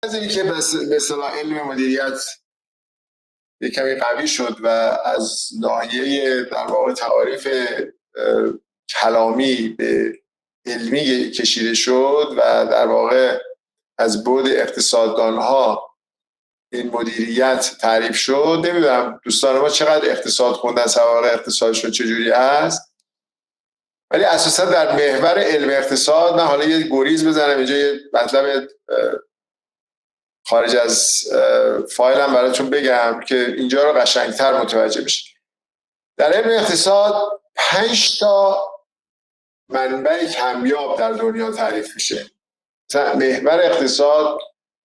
از اینی که به اصطلاح علم مدیریت یک کمی قوی شد و از ناحیه در واقع تعاریف کلامی به علمی کشیده شد و در واقع از بعد اقتصاددانها این مدیریت تعریف شد. نمیدونم دوستان ما چقدر اقتصاد خوندن، سوابق اقتصادشون چجوری هست، ولی اساسا در محور علم اقتصاد من حالا یه گریز بزنم اینجا، یه مطلب خارج از فایلم براتون بگم که اینجا رو قشنگتر متوجه بشید. در علم اقتصاد 5 تا منبع کمیاب در دنیا تعریف میشه. مثلا محور اقتصاد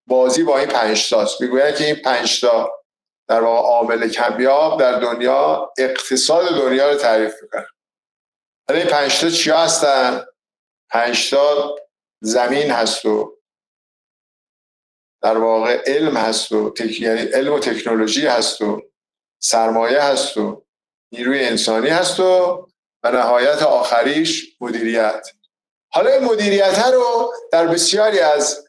بازی با این 5 تاست. میگوید که این 5 تا در واقع عامل کمیاب در دنیا اقتصاد دنیا رو تعریف میکنن. حالا این 5 تا چیا هستن؟ 5 تا زمین هست و در واقع علم هست و یعنی علم و تکنولوژی هست و سرمایه هست و نیروی انسانی هست و نهایت آخریش مدیریت. حالا این مدیریت رو در بسیاری از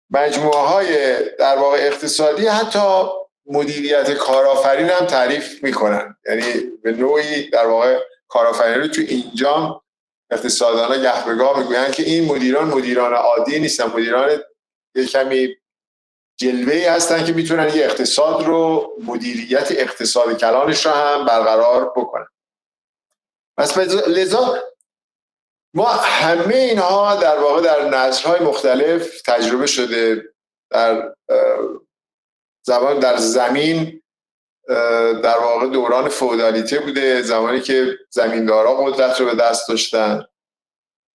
مجموعه های در واقع اقتصادی حتی مدیریت کارآفرین هم تعریف میکنن، یعنی به نوعی در واقع کارآفرین رو تو اینجا اقتصاددانا گه به گاه میگویند که این مدیران عادی نیستن، مدیران یک کمی جلوه‌ای هستن که میتونن یه اقتصاد رو، مدیریت اقتصاد کلانش رو هم برقرار بکنن. پس لذا ما همه اینها در واقع در نسل‌های مختلف تجربه شده. در زمین در واقع دوران فئودالیته بوده، زمانی که زمیندارا قدرت رو به دست داشتن،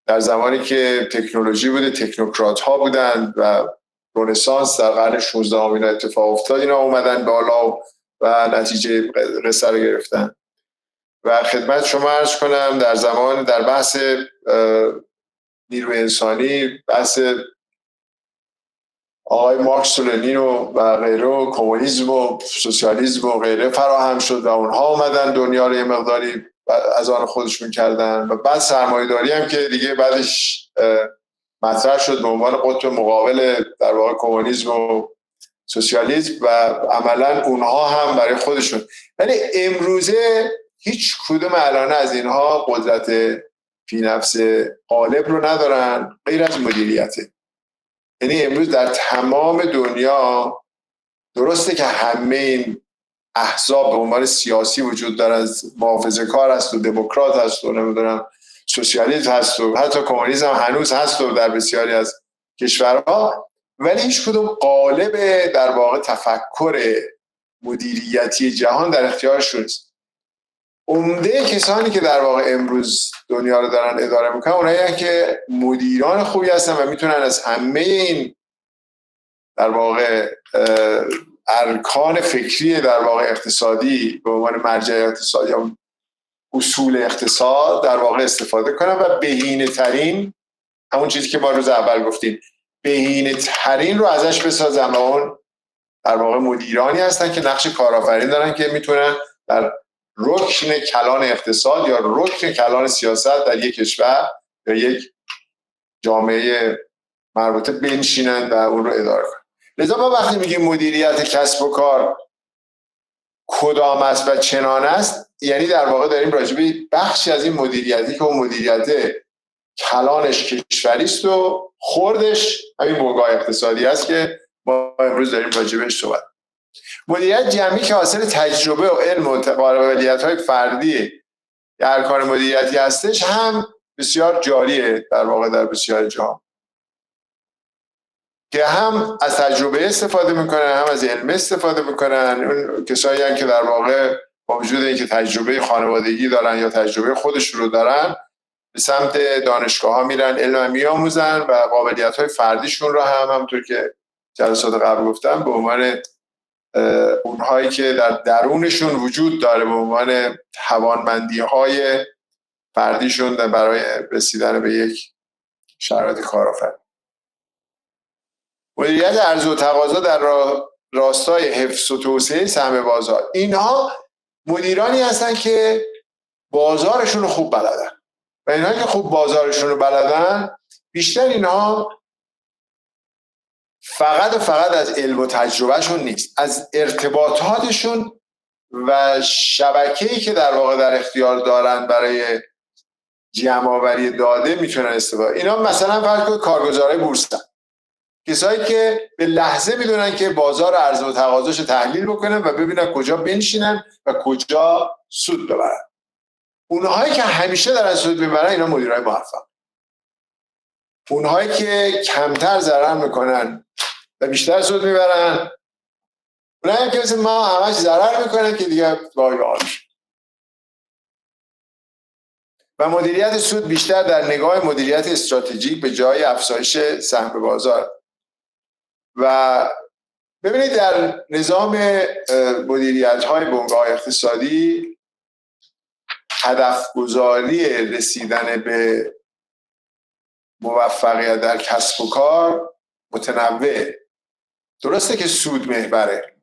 در زمانی که تکنولوژی بوده تکنوکرات ها بودن و رنسانس در قرن 16 اینا اتفاق افتاد، اینا اومدن بالا و نتیجه قصه رو گرفتن. و خدمت شما عرض کنم در بحث نیروی انسانی، بحث آقای مارکس و لنین و غیره، کمونیسم و سوسیالیسم و غیره فراهم شد و اونها اومدن دنیا رو یه مقداری از آن خودشون کردن. و بعد سرمایه‌داری هم که دیگه بعدش مطرح شد به عنوان قطب مقابل در واقع کمونیسم و سوسیالیسم و عملا اونها هم برای خودشون. ولی امروزه هیچ کدوم الان از اینها قدرت فی نفس غالب رو ندارن غیر از مدیریته. یعنی امروز در تمام دنیا درسته که همه این احزاب به عنوان سیاسی وجود دارن، محافظه‌کار هست و دموکرات هست و نمیدونم سوسیالیست هست و حتی کمونیسم هنوز هست و در بسیاری از کشورها، ولی هیچ کدوم قالب در واقع تفکر مدیریتی جهان در اختیارشون نیست. عمده کسانی که در واقع امروز دنیا رو دارن اداره میکنن اونایی که مدیران خوبی هستن و میتونن از همه این در واقع ارکان فکری در واقع اقتصادی به عنوان مرجع اقتصادی یا اصول اقتصاد در واقع استفاده کنن و بهینه ترین، همون چیزی که ما روز اول گفتیم، بهینه ترین رو ازش بسازن. اون در واقع مدیرانی هستن که نقش کارآفرین دارن که میتونن در رکن کلان اقتصاد یا رکن کلان سیاست در یک کشور یا یک جامعه مربوطه بنشینن و اون رو اداره کنن. لذا ما وقتی میگیم مدیریت کسب و کار کدام است و چنان است، یعنی در واقع داریم راجع به بخشی از این مدیریتی که اون مدیریت کلانش کشوری است و خوردش همین بنگاه اقتصادی است که ما امروز داریم راجع بهش صحبت. مدیریت جمعی که حاصل تجربه و علم و قابلیت‌های فردی در ارکان مدیریتی هستش هم بسیار جاریه در واقع در بسیار جاها، که هم از تجربه استفاده میکنن هم از علم استفاده میکنن. اون کسایی هم که در واقع با وجود اینکه تجربه خانوادگی دارن یا تجربه خودش رو دارن به سمت دانشگاه ها میرن، علم میآموزن و قابلیت های فردیشون رو هم همونطور که جلسات قبل گفتم به عنوان اونهایی که در درونشون وجود داره به عنوان توانمندی های فردیشون برای رسیدن به یک شرایط کارآفرین. مدیریت عرضه و تقاضا در راستای حفظ و توسعه سهم بازار، اینها مدیرانی هستن که بازارشون رو خوب بلدن و اینها که خوب بازارشون رو بلدن بیشتر اینها فقط و فقط از علم و تجربهشون نیست، از ارتباطاتشون و شبکه‌ای که در واقع در اختیار دارن برای جمع‌آوری داده میتونن استفاده. اینا مثلا فرض کنید کارگزارای بورس، کسایی که به لحظه میدونن که بازار عرضه و تقاضاش تحلیل بکنن و ببینن کجا بنشینن و کجا سود ببرن. اونهایی که همیشه دارن سود میبرن اینا مدیرای موفق. اونهایی که کمتر ضرر میکنن و بیشتر سود میبرن، اونهایی که مثل ما همش ضرر میکنن که دیگه وای حالش. و مدیریت سود بیشتر در نگاه مدیریت استراتژیک به جای افزایش سهم بازار. و ببینید در نظام مدیریت‌های بنگاه اقتصادی هدف گذاری رسیدن به موفقیت در کسب و کار متنوع. درسته که سود محوره،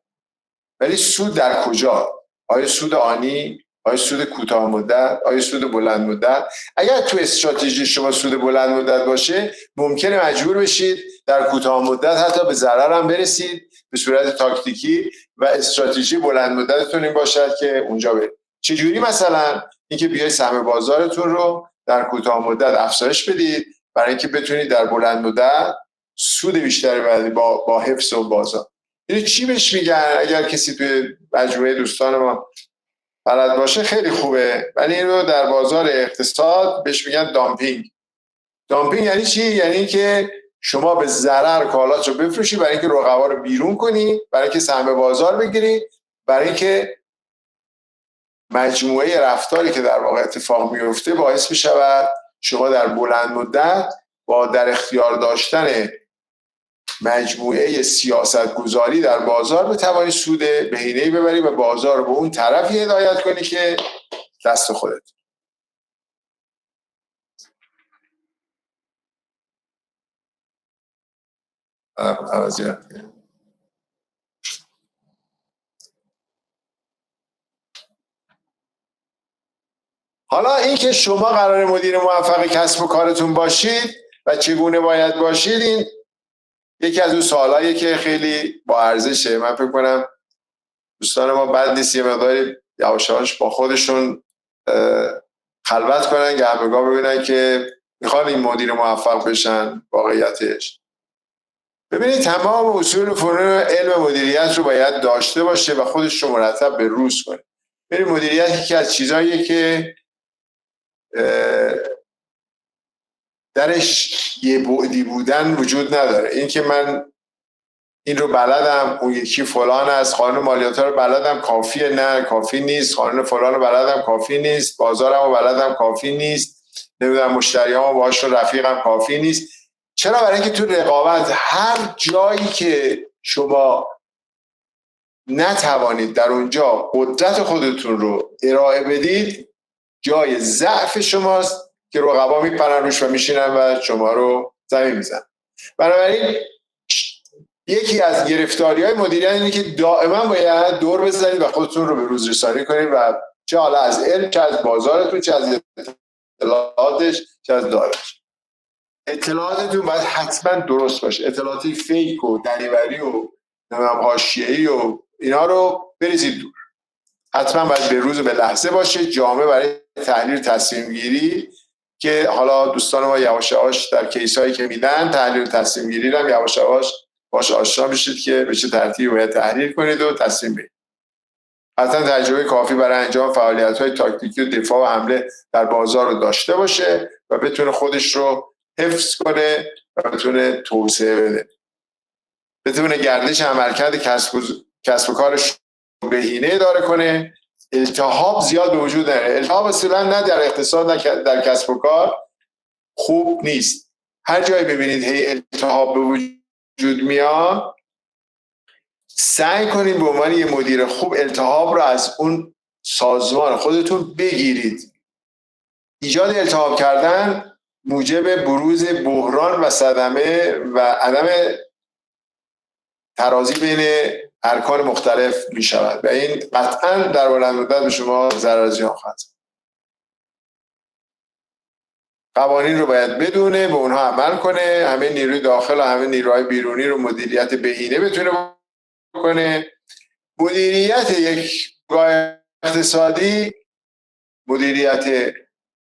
ولی سود در کجا؟ آیا سود آنی؟ آیا سود کوتاه مدت؟ آیا سود بلند مدت؟ اگر تو استراتژی شما سود بلند مدت باشه، ممکنه مجبور بشید در کوتاه مدت حتی به ضرر هم برسید به صورت تاکتیکی و استراتژی بلند مدتتون این باشد که اونجا برید. چجوری؟ مثلا اینکه بیای سهم بازارتون رو در کوتاه مدت افزایش بدید برای اینکه بتونید در بلند مدت سود بیشتری ببرید با حفظ و بازار. یعنی چی بهش میگن؟ اگر کسی توی مجموعه دوستان ما بلد باشه خیلی خوبه، ولی این رو در بازار اقتصاد بهش میگن دامپینگ. دامپینگ یعنی چی؟ یعنی که شما به ضرر کالات رو بفروشی برای اینکه رقبا رو بیرون کنی، برای اینکه سهم بازار بگیری، برای اینکه مجموعه رفتاری که در واقع اتفاق میفته باعث میشود شما در بلند مدت با در اختیار داشتن مجموعه سیاست گذاری در بازار بتوانی سود بهینه‌ای ببری و بازار رو به اون طرفی هدایت کنی که دست خودت. حالا این که شما قرار مدیر موفق کسب و کارتون باشید و چگونه باید باشید، این یکی از اون سوالاییه که خیلی با ارزشه. من فکر کنم دوستان ما بد نیست یه مقداری یواش یواش با خودشون خلوت کنن، گهبگاه ببینن که میخوان این مدیر موفق بشن. واقعیتش ببینید تمام اصول و فنون علم مدیریت رو باید داشته باشه و خودش رو مرتب به روز کنه. ببینید مدیریت یکی از چیزاییه که درش یه بعدی بودن وجود نداره. این که من این رو بلدم، اون یکی فلان است، قانون مالیات رو بلدم کافیه، نه کافی نیست. قانون فلان رو بلدم کافی نیست. بازارم رو بلدم کافی نیست. نمیدونم مشتریام باشون رفیقم کافی نیست. چرا؟ برای اینکه تو رقابت هر جایی که شما نتوانید در اونجا قدرت خودتون رو ارائه بدید، جای ضعف شماست که رقبا میپرن روش و میشینن و شما رو زمین میزنن. بنابراین یکی از گرفتاری‌های مدیریت اینه که دائما باید دور بزنید و خودتون رو به روز رسانی کنید و چه حالا از علم، چه از بازارتون، چه از اطلاعاتش، چه از دارش. اطلاعاتتون باید حتما درست باشه. اطلاعاتی فیک و دریوری و حاشیه‌ای و اینا رو بریزید دور. حتما باید به روز و به لحظه باشه، جامع برای تحلیل تصمیم گیری که حالا دوستان ما یواش یواش در کیسایی که میدن تحلیل تصمیم گیری رو یواش یواش باش آشنا بشید که به چه ترتیبی باید تحلیل کنید و تصمیم بگیرید. حتما تجربه کافی برای انجام فعالیت‌های تاکتیکی و دفاع و حمله در بازار رو داشته باشه و بتونه خودش رو حفظ کنه و بتونه توسعه بده. بتونه گردش عملکرد کسب و کارش رو بهینه اداره کنه. التهاب زیاد به وجود داره. التهاب اصلا نه در اقتصاد نه در کسب و کار خوب نیست. هر جایی ببینید هی التهاب به وجود میاد، سعی کنید به عنوان یه مدیر خوب التهاب رو از اون سازمان خودتون بگیرید. ایجاد التهاب کردن موجب بروز بحران و صدمه و عدم ترازی بین ارکان مختلف می شود و این قطعا در بلند مدت به شما ضرر زیان خواهد. قوانین رو باید بدونه، به اونها عمل کنه، همه نیروی داخل و همه نیروهای بیرونی رو مدیریت بهینه بتونه کنه. مدیریت یک گاه اقتصادی مدیریت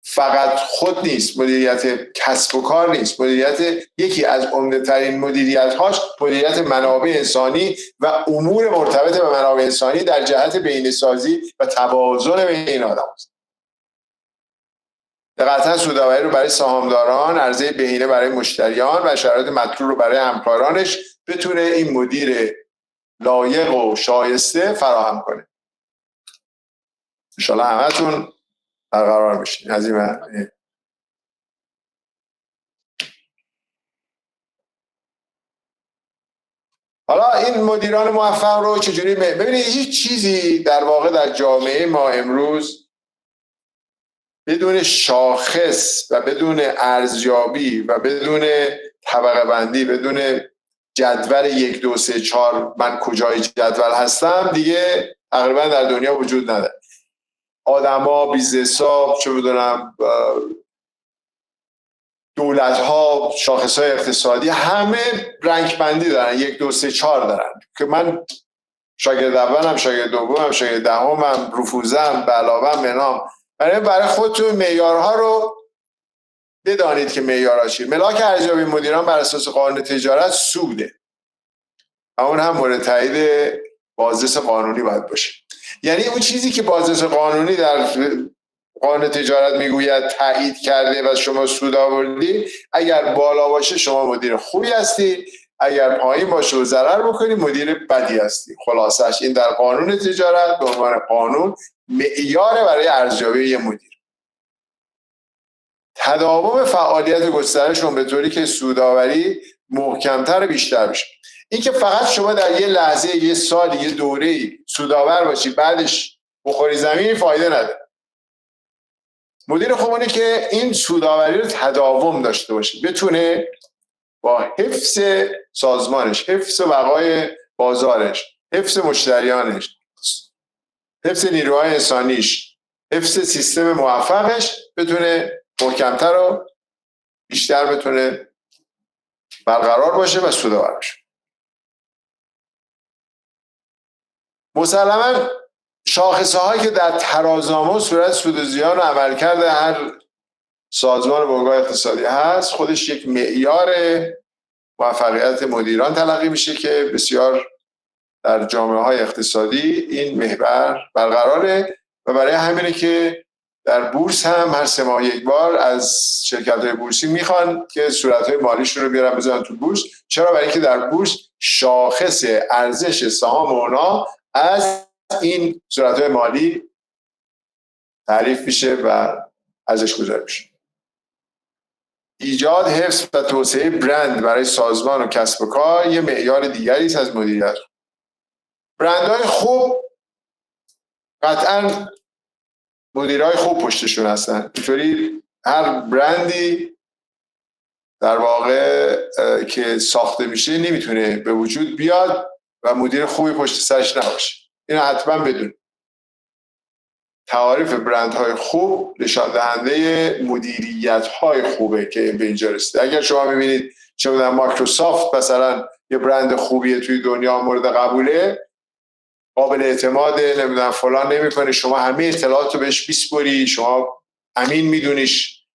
فقط خود نیست، مدیریت کسب و کار نیست، مدیریت یکی از عمده‌ترین مدیریت‌هاش مدیریت منابع انسانی و امور مرتبط به منابع انسانی در جهت بهینه‌سازی و توازن بین این آدم است. قطعا سودآوری رو برای سهامداران، عرضه بهینه برای مشتریان و شرایط مطلوب رو برای همکارانش بتونه این مدیر لایق و شایسته فراهم کنه. ان شاء الله همتون برقرار بشین. از این حالا این مدیران موفق رو چجوری ببینید، هیچ چیزی در واقع در جامعه ما امروز بدون شاخص و بدون ارزیابی و بدون طبقه بندی، بدون جدول 1 2 3 4 من کجای جدول هستم دیگه تقریبا در دنیا وجود نداره. آدما، بیزنس‌ها، چه بدونم، دولت‌ها، شاخص‌های اقتصادی، همه رنک بندی دارن، 1 2 3 4 دارن که من شاگرد اولم، شاگرد دومم، شاگرد دهمم، رفوزم، به علاوه منام. برای خودتون معیارها رو بدانید که معیارها چیه. ملاک ارزیابی مدیران بر اساس قانون تجارت سوده. اون هم مورد تایید بازرس قانونی باید باشه. یعنی اون چیزی که بازرس قانونی در قانون تجارت میگوید تایید کرده و شما سود آوردی، اگر بالا باشه شما مدیر خوبی هستی، اگر پایین باشه و ضرر بکنی مدیر بدی هستی. خلاصش این در قانون تجارت به عنوان قانون معیار برای ارزیابی مدیر. تداوم فعالیت گسترششون به طوری که سودآوری محکمتر و بیشتر بشه. این که فقط شما در یه لحظه، یه سال، یه دوره سودآور باشی بعدش بخوری زمین فایده نداره. مدیر خوبونه که این سودآوری رو تداوم داشته باشه، بتونه با حفظ سازمانش، حفظ بقای بازارش، حفظ مشتریانش، حفظ نیروهای انسانیش، حفظ سیستم موفقش بتونه محکمتر و بیشتر بتونه برقرار باشه و سودآور باشه. مسلماً شاخصه هایی که در ترازنامه صورت سود و زیان و عملکرد هر سازمان بنگاه اقتصادی هست خودش یک معیار موفقیت مدیران تلقی میشه که بسیار در جامعه های اقتصادی این محور برقراره و برای همینه که در بورس هم هر 3 ماه یک بار از شرکت های بورسی میخوان که صورت های مالیشون رو بیارن بزنن تو بورس. چرا؟ برای اینکه در بورس شاخص ارزش سهام اونا از این صورت های مالی تعریف میشه و ارزش گذاری میشه. ایجاد، حفظ و توسعه برند برای سازمان و کسب و کار یه معیار دیگری است از مدیریت. برندهای خوب قطعاً مدیرای خوب پشتشون هستن. اینطوری هر برندی در واقع که ساخته میشه نمیتونه به وجود بیاد و مدیر خوبی پشت سرش نباشه. اینو حتما بدون. تعاریف برندهای خوب نشان دهنده مدیریت‌های خوبه که به اینجا رسیده. اگر شما می‌بینید چه می‌دونم مایکروسافت مثلا یه برند خوبیه توی دنیا مورد قبوله، قابل اعتماده، نمیدونم فلان نمی‌کنه، شما همه اطلاعات رو بهش بیسپری، شما امین میدونیش،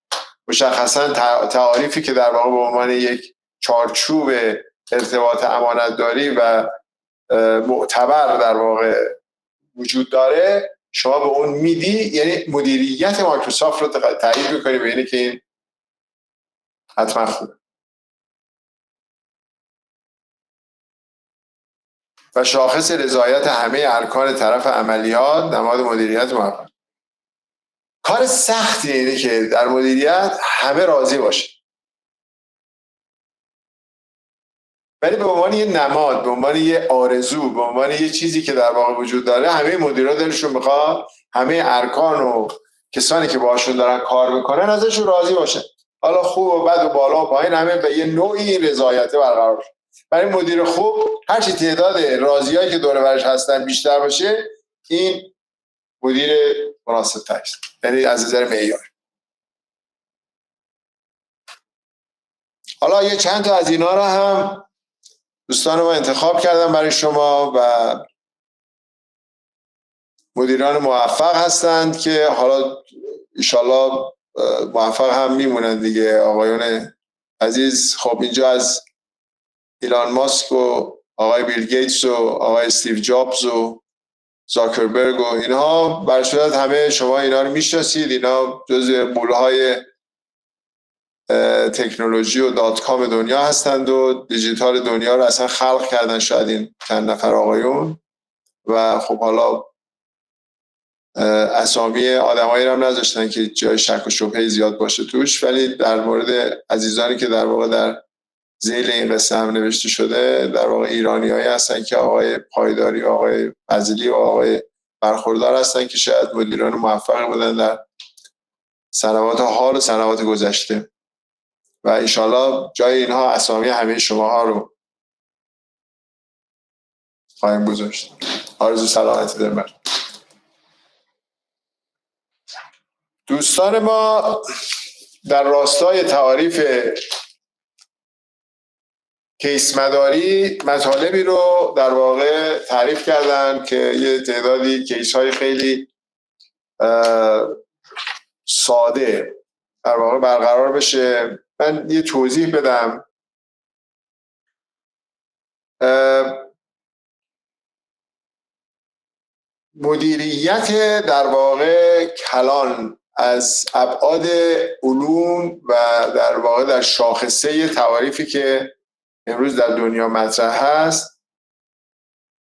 مشخصا تعاریفی که در واقع به عنوان یک چارچوب ارتباط امانتداری و معتبر در واقع وجود داره، شما به اون میدی، یعنی مدیریت مایکروسافت رو تایید میکنی به اینه که این حتما خوبه. و شاخص رضایت همه ارکان طرف عملیات نماد مدیریت موفق. کار سختی اینه که در مدیریت همه راضی باشه، ولی به عنوان یه نماد، به عنوان یه آرزو، به عنوان یه چیزی که در واقع وجود داره، همه مدیرا دلشون میخواد همه ارکان و کسانی که باهاشون دارن کار میکنن ازشون راضی باشن. حالا خوب و بد و بالا و پایین همه به یه نوعی رضایت برقرار بشه. برای مدیر خوب هر چی تعداد راضیایی که دور و برش هستن بیشتر باشه، این مدیر مناسب تر است. یعنی از نظر معیار. حالا یه چند تا از اینا رو هم دوستان ما انتخاب کردم برای شما و مدیران موفق هستند که حالا انشالله موفق هم میمونن دیگه. آقایون عزیز، خب اینجا از ایلان ماسک و آقای بیل گیتس و آقای استیو جابز و زاکربرگ و اینها بر صورت همه شما اینا رو میشناسید. اینا جزء مولهای تکنولوژی و دات کام دنیا هستند و دیجیتال دنیا رو اصلا خلق کردن شاید این چند نفر آقایون. و خب حالا اسامی آدمایی رو هم نذاشتن که جای شک و شبهه زیاد باشه توش، ولی در مورد عزیزانی که در واقع در ذیل این قصه هم نوشته شده در واقع ایرانیایی هستن که آقای پایداری و آقای فضلی و آقای برخوردار هستن که شاید مدیران موفقی بودن در سنوات حال و سنوات گذشته و انشالله جای اینها اسامی همه شماها رو خواهیم گذاشت. آرزو سلامتی دارم. دوستان ما در راستای تعاریف کیس مداری مطالبی رو در واقع تعریف کردن که یه تعدادی کیس های خیلی ساده در واقع برقرار بشه. من یه توضیح بدم. مدیریت در واقع کلان از ابعاد علوم و در واقع در شاخصه تعاریفی که امروز در دنیا مطرح هست،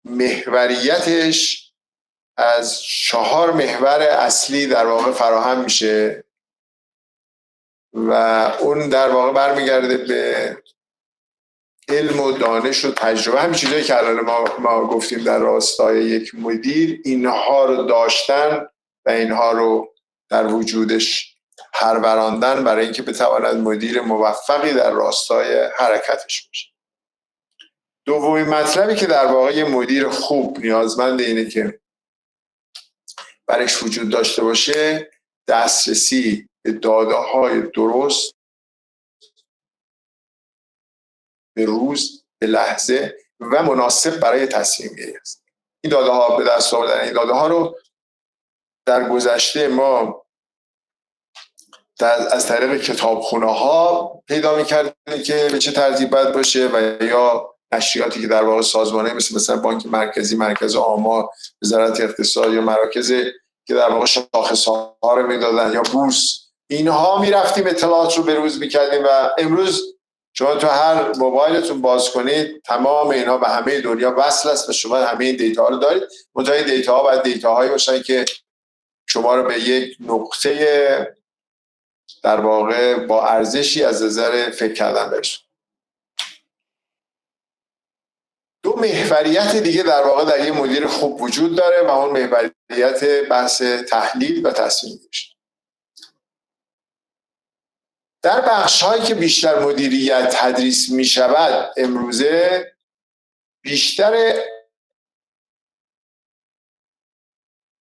محوریتش از 4 محور اصلی در واقع فراهم میشه و اون در واقع برمیگرده به علم و دانش و تجربه. همین چیزایی که الان ما گفتیم در راستای یک مدیر، اینها رو داشتن و اینها رو در وجودش پروراندن برای اینکه بتواند مدیر موفقی در راستای حرکتش باشه. دومین مطلبی که در واقع یه مدیر خوب نیازمند اینه که برش وجود داشته باشه دسترسی به داده‌های درست به روز، به لحظه و مناسب برای تصمیم گیری است. این داده ها به دست آوردن این داده ها رو در گذشته ما از طریق کتابخونه ها پیدا می‌کردیم که به چه ترتیب باید باشه و یا نشریاتی که در واقع سازمانه مثل بانک مرکزی، مرکز آمار، وزارت اقتصاد یا مراکز که در واقع شاخص‌ها رو میدادن یا بورس، اینها میرفتیم اطلاعات رو به روز می‌کردیم و امروز شما تو هر موبایلتون باز کنید تمام اینها به همه دنیا وصل است و شما همه این دیتا رو دارید. منتها این دیتا ها باید دیتاهایی باشن که شما رو به یک نقطه در واقع با ارزشی از نظر فکر کردن برسونه. دو محوریت دیگه در واقع در یک مدیر خوب وجود داره و اون محوریت بحث تحلیل و تصمیم گیری. در بخش‌هایی که بیشتر مدیریت تدریس می شود امروزه، بیشتر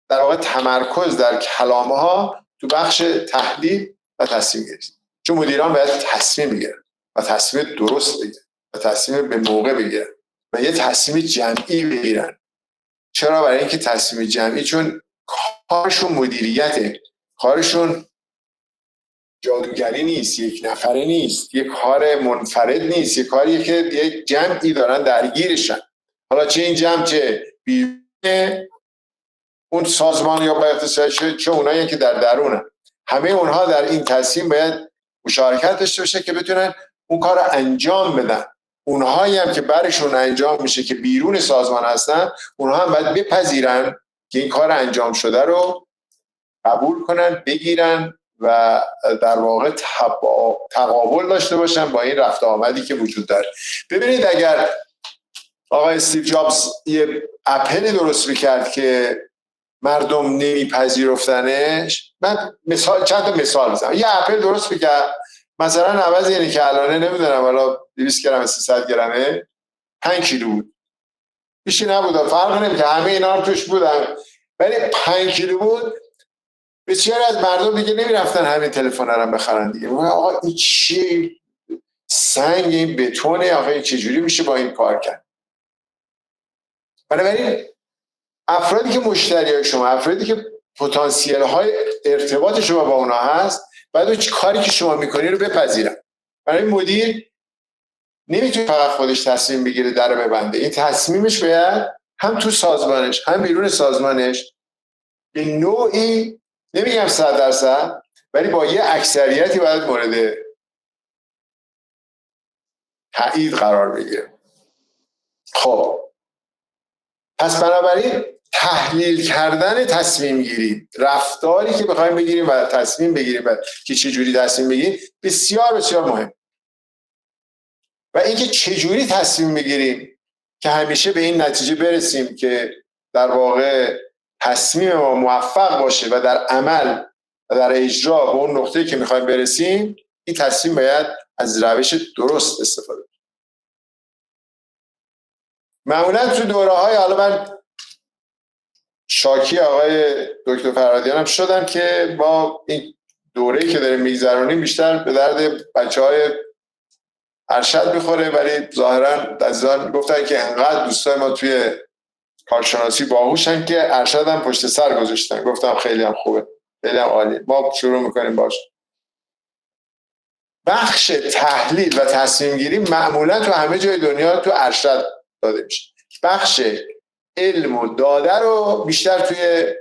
در واقع تمرکز در کلام‌ها تو بخش تحلیل و تصمیم گیری، چون مدیران باید تصمیم بگیرن و تصمیم درست بگیرن و تصمیم به موقع بگیرن و یه تصمیم جمعی بگیرن. چرا؟ برای اینکه تصمیم جمعی چون کارشون مدیریته، کارشون جادوگری نیست، یک نفره نیست، یک کار منفرد نیست، یک کاریه که یک جمعی دارن درگیرشن. حالا چه این جمع چه بیرون اون سازمان یا با اقتصادی، چه اونایی که در درونن، همه اونها در این تصمیم باید مشارکت داشته باشه که بتونن اون کار رو انجام بدن. اونهایی هم که برشون انجام میشه که بیرون سازمان هستن، اونها هم باید بپذیرن که این کار انجام شده رو قبول کنن، بگیرن و در واقع تقابل داشته باشن با این رفت آمدی که وجود داره. ببینید اگر آقای استیو جابز یه اپلی درست میکرد که مردم نمیپذیرفتنش، من چند تا مثال میزنم. یه اپل درست میکرد مثلا عوض اینه که الانه نمیدونم حالا 200 گرم 300 گرمه 5 کیلو بود، هیچی نبود، فرق نمیکنه، همه اینا هم توش بودن، ولی 5 کیلو بود. بسیاری از مردم دیگه نمیرفتن همین تلفن رو بخرن دیگه. آقا این چیه؟ سنگ، این بتونه، آخه چجوری میشه با این کار کرد. بنابراین افرادی که مشتریای شما، افرادی که پتانسیل های ارتباط شما با اونا هست، باید اون کاری که شما میکنی رو بپذیرن. برای مدیر نمیتونه فقط خودش تصمیم بگیره در رو ببنده، این تصمیمش باید هم تو سازمانش هم بیرون سازمانش به نوعی، نمیگم 100%، ولی با یه اکثریتی باید مورد تایید قرار بگیره. خب پس بنابراین تحلیل کردن تصمیم گیری، رفتاری که بخوایم بگیریم و تصمیم بگیریم و که چجوری تصمیم بگیریم بسیار بسیار مهم. و اینکه چجوری تصمیم بگیریم که همیشه به این نتیجه برسیم که در واقع تصمیم ما موفق باشه و در عمل و در اجرا به اون نقطه‌ای که میخوایم برسیم، این تصمیم باید از روش درست استفاده کنیم. معمولا تو دوره‌های، حالا من شاکی آقای دکتر فرهادیان هم شدم که با این دوره‌ای که داریم میگذرونیم بیشتر به درد بچه‌های ارشد میخوره، ولی ظاهرا عزیزان گفتن که انقدر دوستای ما توی کارشناسی باهوشن که ارشد هم پشت سر گذاشتن. گفتم خیلی هم خوبه، خیلی هم عالی. ما شروع میکنیم باش. بخش تحلیل و تصمیم گیری معمولا تو همه جای دنیا تو ارشد داده میشه. بخش علم و داده رو بیشتر توی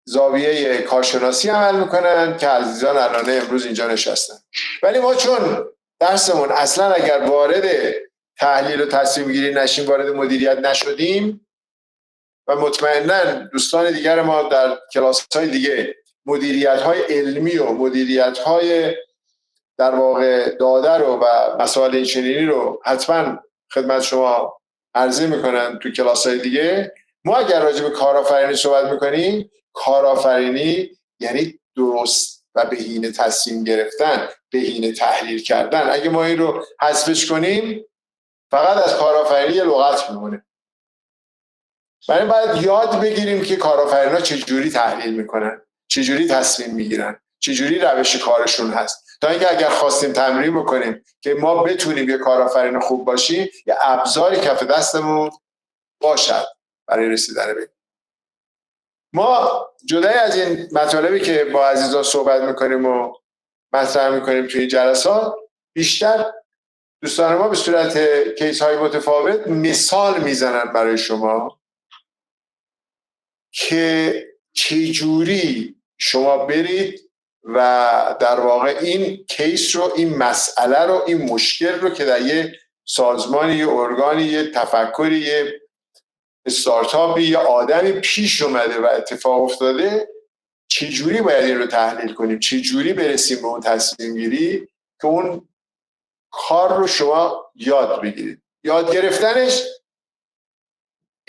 زاویه کارشناسی عمل میکنن که عزیزان الان امروز اینجا نشستن. ولی ما چون درسمون اصلا اگر وارد تحلیل و تصمیم گیری نشیم، وارد مدیریت نشدیم، و مطمئنا دوستان دیگر ما در کلاس‌های دیگه مدیریت‌های علمی و مدیریت‌های در واقع داده رو و مسائل اینچنینی رو حتما خدمت شما عرضه میکنن تو کلاس‌های دیگه. ما اگر راجع به کارآفرینی صحبت میکنیم، کارآفرینی یعنی درست و بهینه تصمیم گرفتن، بهینه تحلیل کردن. اگه ما این رو حذفش کنیم فقط از کارآفرینی یه لغت میمونه. برای باید یاد بگیریم که کارآفرینا چجوری تحلیل میکنن، چجوری تصمیم میگیرن، چجوری روش کارشون هست، تا اینکه اگر خواستیم تمرین بکنیم که ما بتونیم یه کارآفرین خوب باشیم، یه ابزاری کف دستمون باشد برای رسیدن به. ما جدای از این مطالبی که با عزیزان صحبت میکنیم و مطرح میکنیم توی این جلسات، بیشتر دوستان ما به صورت کیس های متفاوت مثال میزنن برای شما که چجوری شما برید و در واقع این کیس رو، این مسئله رو، این مشکل رو که در یه سازمانی، یه ارگانی، یه تفکری، یه استارتاپی، یه آدمی پیش اومده و اتفاق افتاده، چجوری باید این رو تحلیل کنیم، چجوری برسیم به اون تصمیم گیری که اون کار رو شما یاد بگیرید. یاد گرفتنش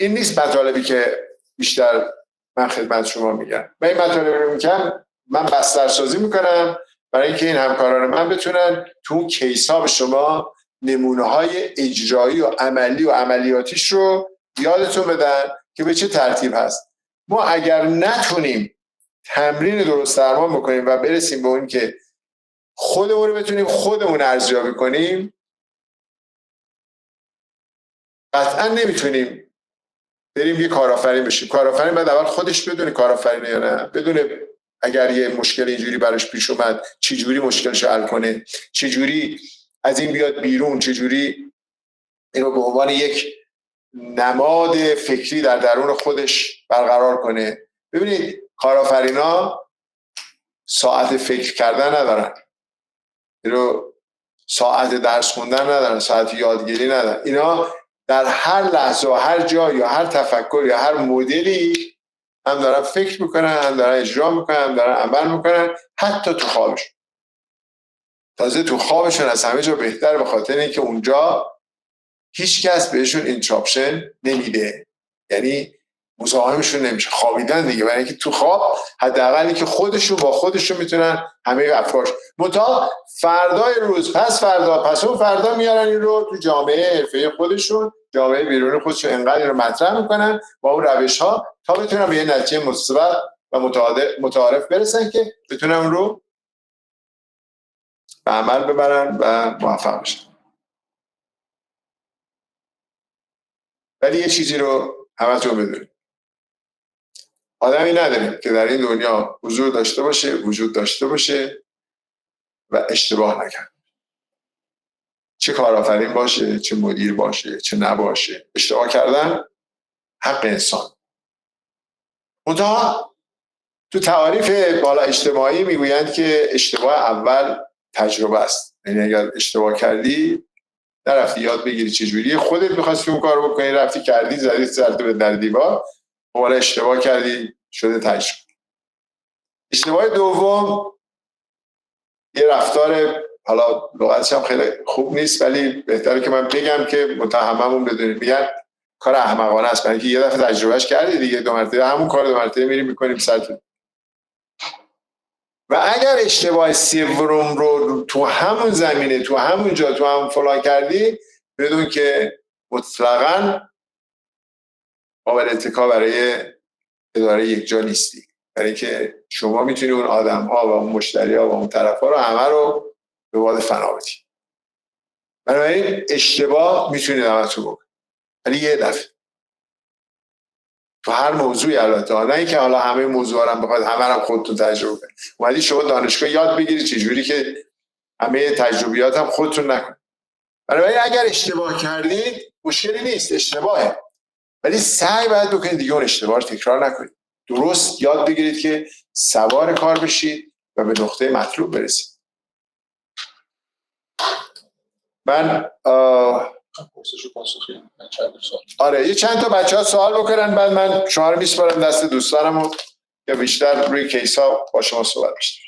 این نیست مطالبی که بیشتر من خدمت شما میگم. من این مطالب رو میگم، من بسترسازی میکنم برای اینکه این همکاران من بتونن تو اون کیس ها به شما نمونه های اجرایی و عملی و عملیاتیش رو یادتون بدن که به چه ترتیب هست. ما اگر نتونیم تمرین درست درمان بکنیم و برسیم به اون که خودمون رو بتونیم خودمون ارزیابی کنیم، قطعا نمیتونیم بریم یه کارآفرین بشیم. کارآفرین باید اول خودش بدونه کارآفرینه یا نه، بدونه اگر یه مشکل اینجوری براش پیش اومد چجوری مشکلش رو حل کنه، چجوری از این بیاد بیرون، چجوری اینو به عنوان یک نماد فکری در درون خودش برقرار کنه. ببینید کارآفرینا ساعت فکر کردن ندارن، اینو ساعت درس خوندن ندارن، ساعت یادگیری ندارن. اینا در هر لحظه و هر جا یا هر تفکر یا هر مدلی هم دارن فکر میکنن، هم دارن اجرا میکنن، هم دارن عمل میکنن، حتی تو خوابشون. تازه تو خوابشون از همه جا بهتر، به خاطر اینکه اونجا هیچ کس بهشون اینتراپشن نمیده، یعنی مزاحمشون نمیشه. خوابیدن دیگه، برای اینکه تو خواب حداقل که خودشون با خودشون میتونن همه افکارش متا فردای روز، پس فردا، پس اون فردا میارن این رو تو جامعه حرفه خودشون، جامعه بیرون خودشون انقدر این رو مطرح میکنن با اون روش ها تا بتونن به یه نتیجه مثبت و متعارف برسن که بتونن اون رو به عمل ببرن و موفق بشن. ولی یه چیزی رو همتون بدونید، آدمی نداریم که در این دنیا حضور داشته باشه، وجود داشته باشه و اشتباه نکنه. چه کارآفرین باشه، چه مدیر باشه، چه نباشه، اشتباه کردن حق انسان. منتها تو تعاریف بالا اجتماعی میگویند که اشتباه اول تجربه است. یعنی اگر اشتباه کردی، نرفتی یاد بگیری چجوری، خودت می‌خواستی اون کارو بکنی، رفتی کردی، زدی سرت به در دیوار، حالا اشتباه کردی، شده تجربه. اشتباه دوم یه رفتار، حالا لغتش هم خیلی خوب نیست ولی بهتره که من بگم که متهممون بدونید، میگن کار احمقانه است، برای اینکه یه دفعه تجربهش کردی دیگه، دو مرتبه همون کار دو مرتبه میریم میکنیم سرت. و اگر اشتباه سوم رو تو همون زمینه، تو همون جا، تو همون فلان کردی، بدون که مطلقاً قابل اتکا برای اداره یک جا نیستی، برای اینکه شما میتونی اون آدم‌ها و اون مشتری‌ها و اون طرف‌ها رو همه رو به باد فنا بدی. بنابراین اشتباه میتونید همتون بکنید، ولی یه دفعه تو هر موضوعی، البته نه اینکه حالا همه موضوعا رو بخواید همه رو خودتون تجربه کنید. اومدی شما دانشگاه یاد بگیرید چجوری که همه تجربیات هم خودتون نکنید. بنابراین اگر اشتباه کردید مشکلی نیست، اشتباهه، ولی سعی باید بکنید دیگه اون اشتباه رو تکرار نکنید. درست یاد بگیرید که سوار کار بشید و به نقطه مطلوب برسید. من آره یه چند تا بچه‌ها سوال بکنن، بعد من شما رو میسپارم دست دوستانم و یا بیشتر روی کیس ها با شما صحبت بیشتر.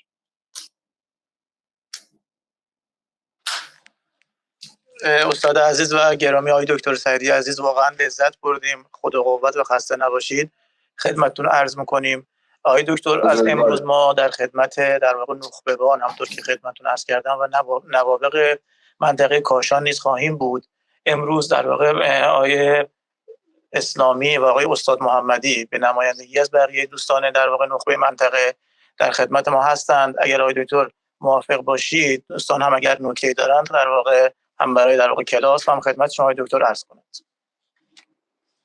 استاد عزیز و گرامی آقای دکتر سعیدی عزیز، واقعا لذت بردیم. خود و قوت و خسته نباشید. خدمتتون عرض میکنیم آقای دکتر، از امروز ما در خدمت در واقع نخبگان، همونطور که خدمتتون عرض کردم، و نوابغ منطقه کاشان نیز خواهیم بود. امروز در واقع آقای اسلامی و آقای استاد محمدی به نمایندگی از بقیه دوستان در واقع نخبه منطقه در خدمت ما هستند. اگر آقای دکتر موافق باشید، دوستان هم اگر نکته‌ای دارند در واقع هم برای در واقع کلاس هم خدمت شما دکتر عرض کنید.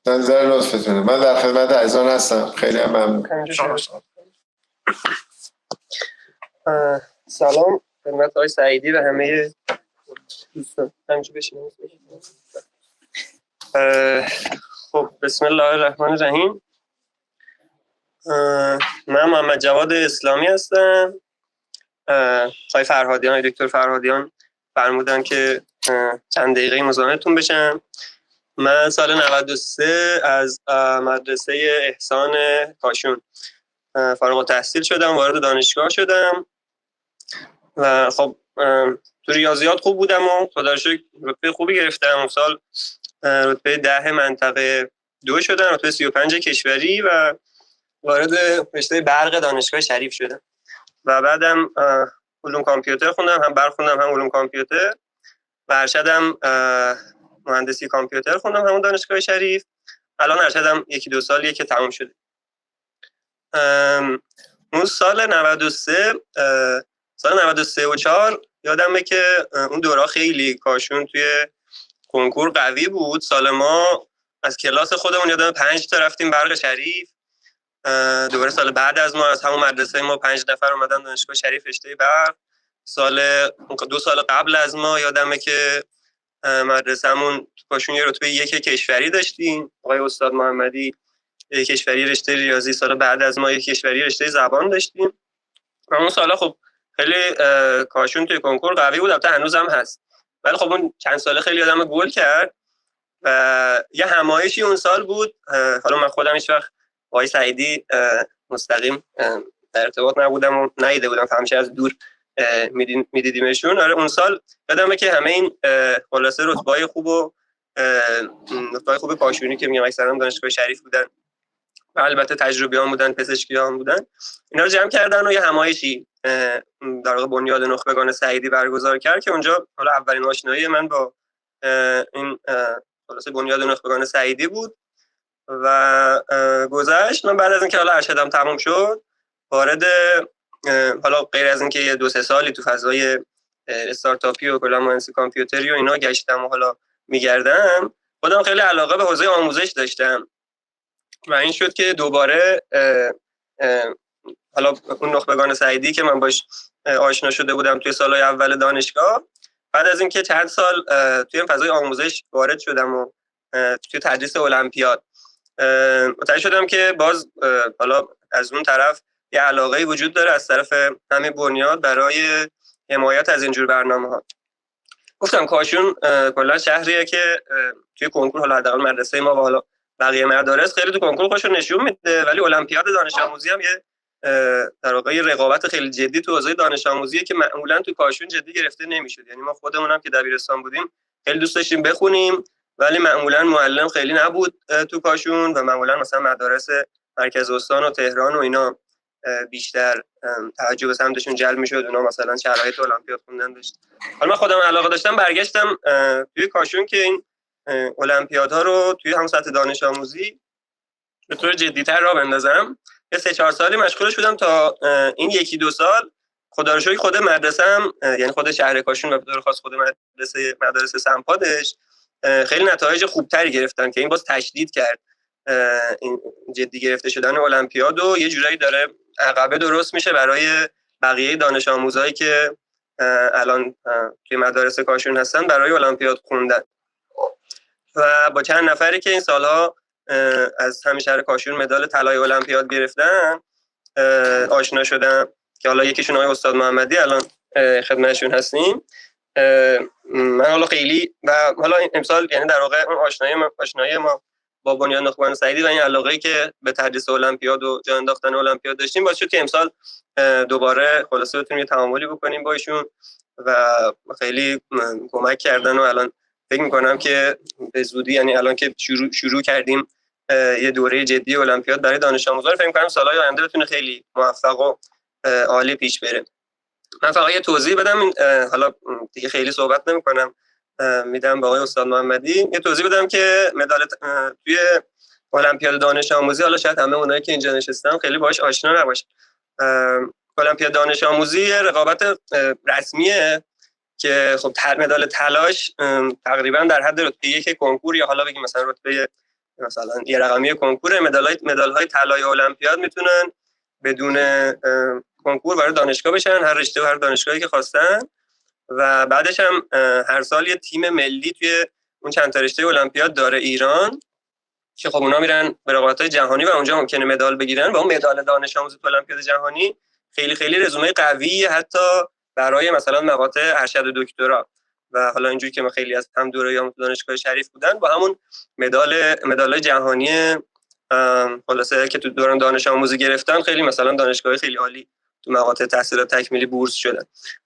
نظر لطفتونه. من در خدمت عزیزان هستم. خیلی هم ممنون. سلام خدمت آقای سعیدی و همه دوستان. همینجا بشینید. خب بسم الله الرحمن الرحیم. من محمد جواد اسلامی هستم. آقای فرهادیان، دکتر فرهادیان فرمودن که چند دقیقه مزاحمتون بشم. من سال 93 از مدرسه احسان کاشون فارغ التحصیل شدم، وارد دانشگاه شدم و خب تو ریاضیات خوب بودم و خدا رو شکر رتبه خوبی گرفتم. اون سال رتبه 10 منطقه 2 شدم، رتبه 35 کشوری و وارد رشته برق دانشگاه شریف شدم و بعدم علوم کامپیوتر خوندم، هم برق خوندم هم علوم کامپیوتر و ارشدم مهندسی کامپیوتر خوندم همون دانشگاه شریف. الان ارشدم 1-2 سالیه که تموم شده. اون سال 93 و 4 یادمه که اون دوره خیلی کاشون توی کنکور قوی بود. سال ما از کلاس خودمون یادمه 5 تا رفتیم برق شریف. دوباره سال بعد از ما از همون مدرسه ما 5 نفر اومدن دانشگاه شریف رشته برق. 2 سال قبل از ما یادمه که مدرسه‌مون کاشون یه رتبه 1 کشوری داشتیم. آقای استاد محمدی یک کشوری رشته ریاضی، سال بعد از ما یک کشوری رشته زبان داشتیم. اون سالا خب خیلی کاشون توی کنکور قوی بود، البته هنوزم هست، ولی خب اون چند ساله خیلی آدمو گول کرد و یه همایشی اون سال بود. حالا من خودم هیچ وقت آقای سعیدی مستقیم در ارتباط نبودم و ندیده بودم، همیشه از دور میدیدیمشون. آره اون سال یادمه که همه این خلاصه رتبه‌های خوب کاشونی که میگم اکثرا دانشگاه شریف بودن و البته تجربیان بودن، پزشکیان بودن، اینا رو جمع کردن و یه همایشی در واقع بنیاد نخبگان سعیدی برگزار کرد که اونجا حالا اولین آشنایی من با این خلاصه بنیاد نخبگان سعیدی بود و گذشت. من بعد از اینکه حالا ارشدم تموم شد وارد، حالا غیر از اینکه 2-3 سالی تو فضای استارتاپی و کلا مهندسی کامپیوتری و اینا گشتم و حالا میگردم. خودم خیلی علاقه به حوزه آموزش داشتم و این شد که دوباره حالا اون نخبگان سعیدی که من باش آشنا شده بودم توی سالهای اول دانشگاه، بعد از اینکه چند سال توی فضای آموزش وارد شدم و توی تدریس المپیاد متوجه شدم که باز حالا از اون طرف یه علاقه‌ای وجود داره از طرف همین بنیاد برای حمایت از اینجور برنامه‌ها. گفتم کاشون کلا شهریه که توی کنکور، حالا حداقل مدرسه ما و حالا بقیه مدارس خیلی تو کنکور خودشون نشون میده، ولی المپیاد دانش آموزی هم یه در واقع رقابت خیلی جدی تو حوزه دانش آموزیه که معمولا تو کاشون جدی گرفته نمیشد. یعنی ما خودمون هم که دبیرستان بودیم خیلی دوست داشتیم بخونیم، ولی معمولا معلم خیلی نبود تو کاشون و معمولا مثلا مدارس مرکز استان و تهران و اینا بیشتر توجه به سمتشون جلب میشد. اونا مثلا شرایط المپیاد خوندن داشت. حالا من خودم علاقه داشتم برگشتم توی کاشون که این المپیادها رو توی هم سطح دانش آموزی به طور جدی‌تر راه بندازم. یه 3-4 سالی مشغول شدم تا این 1-2 سال خدا رو شکر خود مدرسه‌ام، یعنی خود شهر کاشون و به طور خاص خود مدرسه سمپادش خیلی نتایج خوبتری گرفتن که این باز تشدید کرد این جدی گرفته شدن المپیاد و یه جورایی داره عقبه درست میشه برای بقیه دانش آموزایی که الان توی مدارس کاشون هستن برای المپیاد خوندن. و با چند نفری که این سالها از همین شهر کاشون مدال طلای المپیاد گرفتن آشنا شدم که حالا یکیشون آقای استاد محمدی الان خدمتشون هستیم. من حالا خیلی و حالا امسال یعنی در واقع اون آشنایی ما با بنیاد نخبگان سعیدی و این علاقه‌ای که به تدریس المپیاد و جا انداختن المپیاد داشتیم باعث شد که امسال دوباره خلاصه بتونیم یه تعاملی بکنیم با ایشون و خیلی کمک کردن و الان فکر می‌کنم که به زودی، یعنی الان که شروع کردیم یه دوره جدی المپیاد برای دانش آموزان، فکر می‌کنم سال‌های آینده بتونه خیلی موفق و عالی پیش بره. من فقط یه توضیح بدم، حالا دیگه خیلی صحبت نمی‌کنم، میدم به آقای استاد محمدی. یه توضیح بدم که مدال توی المپیاد دانش آموزی، حالا شاید همه اونایی که اینجا نشستن خیلی باهاش آشنا نباشن. المپیاد دانش آموزی رقابت رسمیه که خب مدال طلاش تقریبا در حد رتبه 1 کنکور یا حالا بگیم مثلا رتبه مثلا یه رقمی کنکور. مدال‌های طلای المپیاد میتونن بدون کنکور برای دانشگاه بشن، هر رشته و هر دانشگاهی که خواستن، و بعدش هم هر سال یه تیم ملی توی اون چند تا رشته المپیاد داره ایران که خب اونا میرن به رقابت‌های جهانی و اونجا ممکنه مدال بگیرن و اون مدال دانش آموزی تو المپیاد جهانی خیلی خیلی رزومه قوی حتی برای مثلا مقاطع ارشد و دکترا. و حالا اینجوری که ما خیلی از هم دوره‌ام تو دانشگاه شریف بودن با همون مدال جهانی خلاصه که تو دوران دانش آموزی گرفتن، خیلی مثلا دانشگاه خیلی عالی تو مقاطع تحصیلات تکمیلی بورس شدن.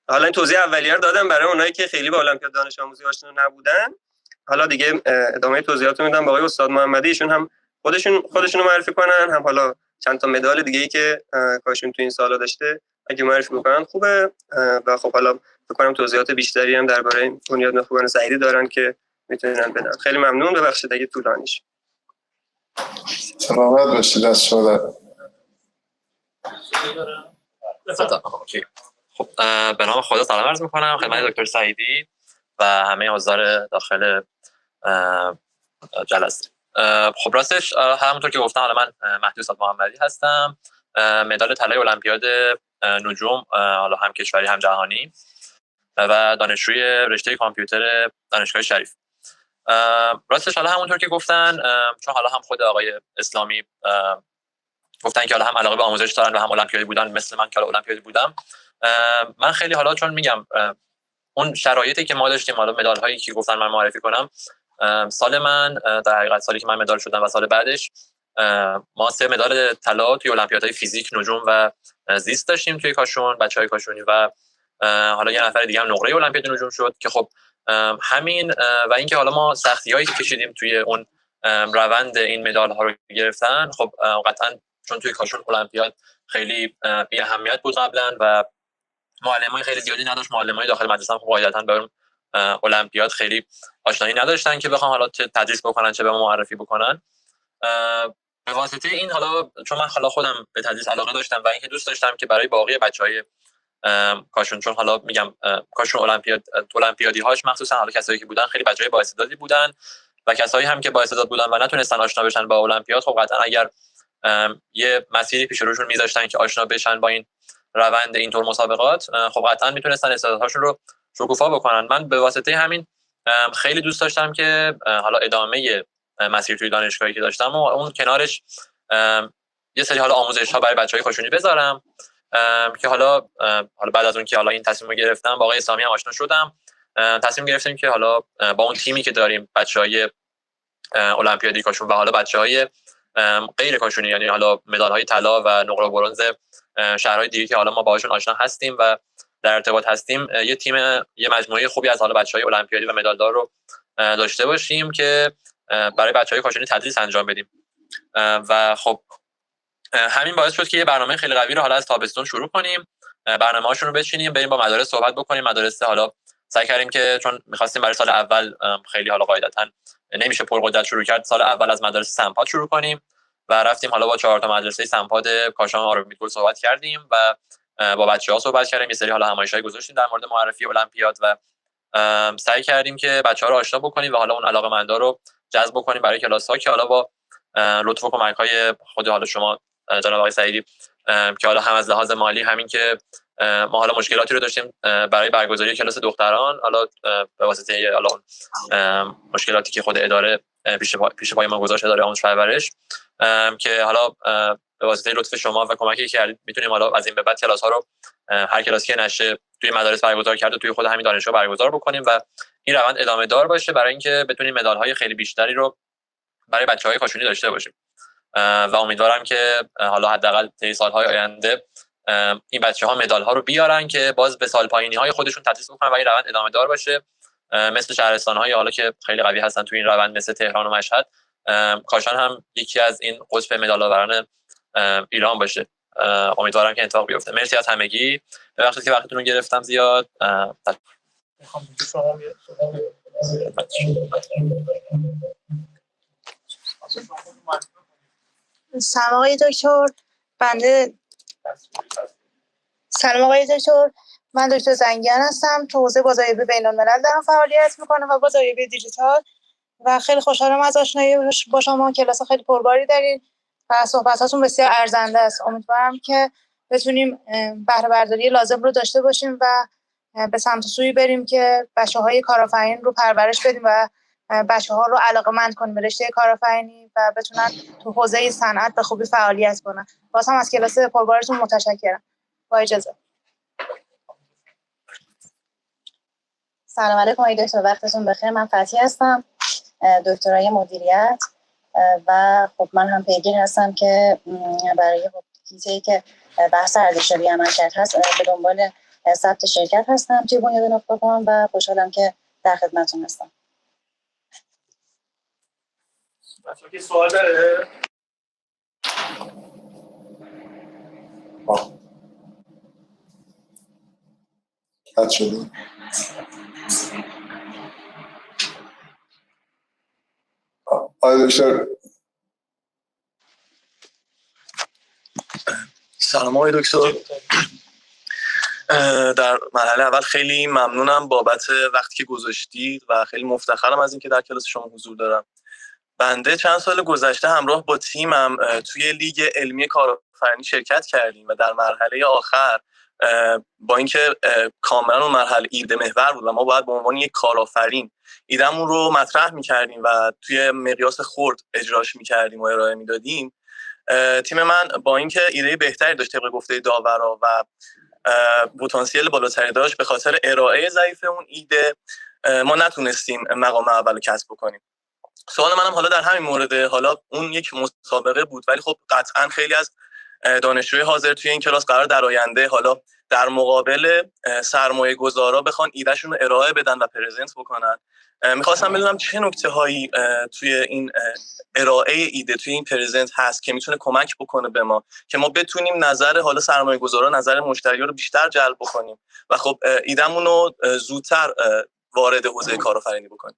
حالا این توضیح اولیه رو دادم برای اونایی که خیلی با المپیاد دانش آموزی آشنا نبودن. حالا دیگه ادامه توضیحاتو میدم با آقای استاد محمدی، ایشون هم خودشونو معرفی کنن، هم حالا چند تا مدال دیگه‌ای که کاشون تو این سالا داشته اگه معرفی بکنن خوبه. و خب حالا فکر کنم توضیحات بیشتری هم درباره بنیاد نخبگان سعیدی دارن که میتونن بدن. خیلی ممنون، ببخشید اگه طولانی شد. سلامت باشید. از شما خب به نام خدا سلام عرض میکنم خدمت دکتر سعیدی و همه حضار داخل جلسه. خب راستش همونطور که گفتم، حالا من مهدی استاد محمدی هستم، مدال طلای المپیاد نجوم حالا هم کشوری هم جهانی و دانشجوی رشته کامپیوتر دانشگاه شریف. راستش حالا همونطور که گفتن، چون حالا هم خود آقای اسلامی گفتن که حالا هم علاقه به آموزش دارن و هم المپیادی بودن مثل من که المپیادی بودم، من خیلی حالا چون میگم اون شرایطی که ما داشتیم، حالا مدال هایی که گفتن من معرفی کنم، سال من در حقیقت سالی که من مدال شدم و سال بعدش ما 3 مدال طلا توی المپیادهای فیزیک، نجوم و زیست داشتیم توی کاشون، بچهای کاشونی، و حالا یه نفر دیگه هم نقره المپیاد نجوم شد که خب همین و اینکه حالا ما سختی‌هایی که کشیدیم توی اون روند این مدال ها رو گرفتن، خب قطعاً چون توی کاشون المپیاد خیلی بی اهمیت بود قبلا و معلمای خیلی زیادی نداشت، معلمای داخل مدرسه هم خب قاعدتاً به اون المپیاد خیلی آشنایی نداشتن که بخوام حالا چه تدریس بکنن چه به ما معرفی بکنن. به واسطه این حالا چون من حالا خودم به تدریس علاقه داشتم و اینکه دوست داشتم که برای باقی بچهای کاشون، چون حالا میگم کاشون المپیادی هاش مخصوصا حالا کسایی که بودن خیلی بچهای با استعدادی بودن و کسایی هم که با استعداد بودن و نتونستن آشنا بشن با المپیاد، خب قطعا اگر یه مسیری پیش روشون میذاشتن که آشنا بشن با این روند اینطور مسابقات، خب قطعا میتونستن استعدادهاشون رو شکوفا بکنن. من به واسطه همین خیلی دوست داشتم که حالا ادامه مسیر توی دانشگاهی که داشتم و اون کنارش یه سری حالا آموزش ها برای بچهای کاشونی بذارم که حالا بعد از اون که حالا این تصمیم رو گرفتم با آقای اسلامی هم آشنا شدم، تصمیم گرفتیم که حالا با اون تیمی که داریم بچهای المپیادی کاشون و حالا بچهای غیر کاشونی، یعنی حالا مدال‌های طلا و نقره و برنز شهرهای دیگه که حالا ما باهاشون آشنا هستیم و در ارتباط هستیم، یه مجموعه خوبی از حالا بچهای المپیادی و مدالدار رو داشته باشیم که برای بچهای کاشونی تدریس انجام بدیم. و خب همین باعث شد که یه برنامه خیلی قوی رو حالا از تابستون شروع کنیم، برنامه‌هاشون رو بچینیم، بریم با مدارس صحبت بکنیم. مدارس حالا سعی کردیم که چون می‌خواستیم برای سال اول خیلی حالا قاعدتاً نمیشه پرقدرت شروع کرد، سال اول از مدارس سمپاد شروع کنیم و رفتیم حالا با 4 تا مدرسه سمپاد کاشان، آرام میدگل صحبت کردیم و با بچه‌ها صحبت کردیم. یه سری حالا همایش‌های گذاشتیم در مورد معرفی المپیاد و سعی کردیم که بچه‌ها رو آشنا بکنیم و حالا اون علاقه‌مندا رو جذب بکنیم برای کلاس‌ها که حالا با لطف و کمک‌های خود حالا شما جناب آقای سعیدی که حالا هم از لحاظ مالی، همین که ما حالا مشکلاتی رو داشتیم برای برگزاری کلاس دختران، حالا به واسطه حالا مشکلاتی که خود اداره پیش پای ما گذاشت، اداره آموزش پرورش، که حالا به واسطه لطف شما و کمکی که کردید میتونیم حالا از این به بعد کلاس ها رو هر کلاسی که نشه توی مدارس برگزار کرده توی خود همین دانشگاه برگزار بکنیم و این روند ادامه دار باشه برای اینکه بتونیم مدال های خیلی بیشتری رو برای بچهای کاشونی داشته باشیم و امیدوارم که حالا حداقل طی سال‌های آینده این بچه‌ها مدال‌ها رو بیارن که باز به سال پایینی‌های خودشون تدریس بکنن و این روند ادامه دار باشه، مثل شهرستان‌های حالا که خیلی قوی هستن تو این روند، مثل تهران و مشهد. کاشان هم یکی از این قطب مدال‌آوران ایران باشه. امیدوارم که اتفاق بیفته. مرسی از همگی. ببخشید که وقتتون رو گرفتم زیاد. سلام آقای دکتر. سلام آقای دکتر، من دکتر زنگیان هستم، تو حوزه بازاریابی بین‌الملل دارم فعالیت میکنم و بازاریابی دیجیتال و خیلی خوشحالم از آشنایی با شما. کلاس خیلی پرباری دارین و صحبتاتون بسیار ارزنده است. امیدوارم که بتونیم بهره برداری لازم رو داشته باشیم و به سمت سوی بریم که بچه‌های کارآفرین رو پرورش بدیم و بچه‌ها رو علاقه‌مند کنیم به رشته کارآفرینی و بتونن تو حوزه صنعت به خوبی فعالیت کنن. باز هم از کلاس پربارتون متشکرم. با اجازه. سلام علیکم آقای دکتر، وقتتون بخیر. من فتحی هستم، دکترای مدیریت و خب من هم پیگیر هستم که برای کیسه‌ای که بحث ارزشیابی عملکرد هست به دنبال ثبت شرکت هستم توی بنیاد نخبگان و خوشحالم که در خدمتتون هستم. بچه‌ها که سوال داره؟ قطع شدیم. آقای دکتر. سلام آقای دکتر. در مرحله اول خیلی ممنونم بابت وقتی که گذاشتید و خیلی مفتخرم از اینکه در کلاس شما حضور دارم. بنده چند سال گذشته همراه با تیمم توی لیگ علمی کارآفرینی شرکت کردیم و در مرحله آخر با اینکه کاملا اون مرحله ایده محور بود و ما باید به عنوان یک کارآفرین ایدهمون رو مطرح می‌کردیم و توی مقیاس خرد اجراش می‌کردیم و ارائه می‌دادیم، تیم من با اینکه ایده بهتری داشت طبق گفته داورا و پتانسیل بالاتری داشت، به خاطر ارائه ضعیف اون ایده ما نتونستیم مقام اول کسب بکنیم. سوال منم حالا در همین مورد، حالا اون یک مسابقه بود ولی خب قطعا خیلی از دانشجوی حاضر توی این کلاس قرار در آینده حالا در مقابل سرمایه گذارا بخوان ایدهشون رو ارائه بدن و پرزنت بکنن. میخواستم بدونم چه نکته هایی توی این ارائه ایده، توی این پرزنت هست که میتونه کمک بکنه به ما که ما بتونیم نظر حالا سرمایه گذارا، نظر مشتری رو بیشتر جلب بکنیم و خب ایدهمون رو زودتر وارد حوزه کارآفرینی بکنیم.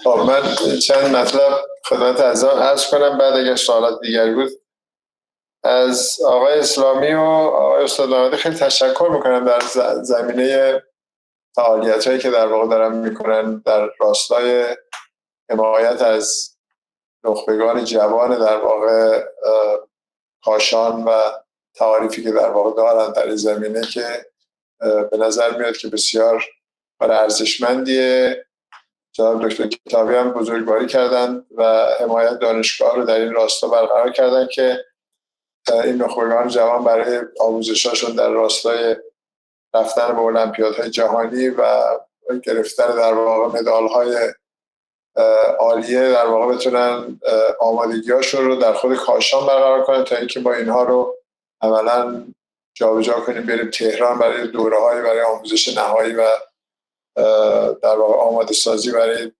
خب من چند مطلب خدمت عزیزان عرض کنم، بعد اگر سوالات دیگری بود از آقای اسلامی و آقای استاد محمدی خیلی تشکر میکنم در زمینه فعالیت هایی که در واقع دارن میکنن در راستای حمایت از نخبگان جوان در واقع کاشان و تعاریفی که در واقع دارن در این زمینه که به نظر میاد که بسیار ارزشمندیه. جناب دکتر کتابی هم بزرگواری کردن و حمایت دانشگاه رو در این راستا برقرار کردن که این نخبگان جوان برای آموزشاشون در راستای رفتن به المپیادهای جهانی و گرفتن در واقع مدال‌های عالیه در واقع بتونن آمادگی‌هاشون رو در خود کاشان برقرار کنن تا اینکه با اینها رو عملاً جابجا کنیم بریم تهران برای دوره‌های برای آموزش نهایی و در واقع آماده سازی برای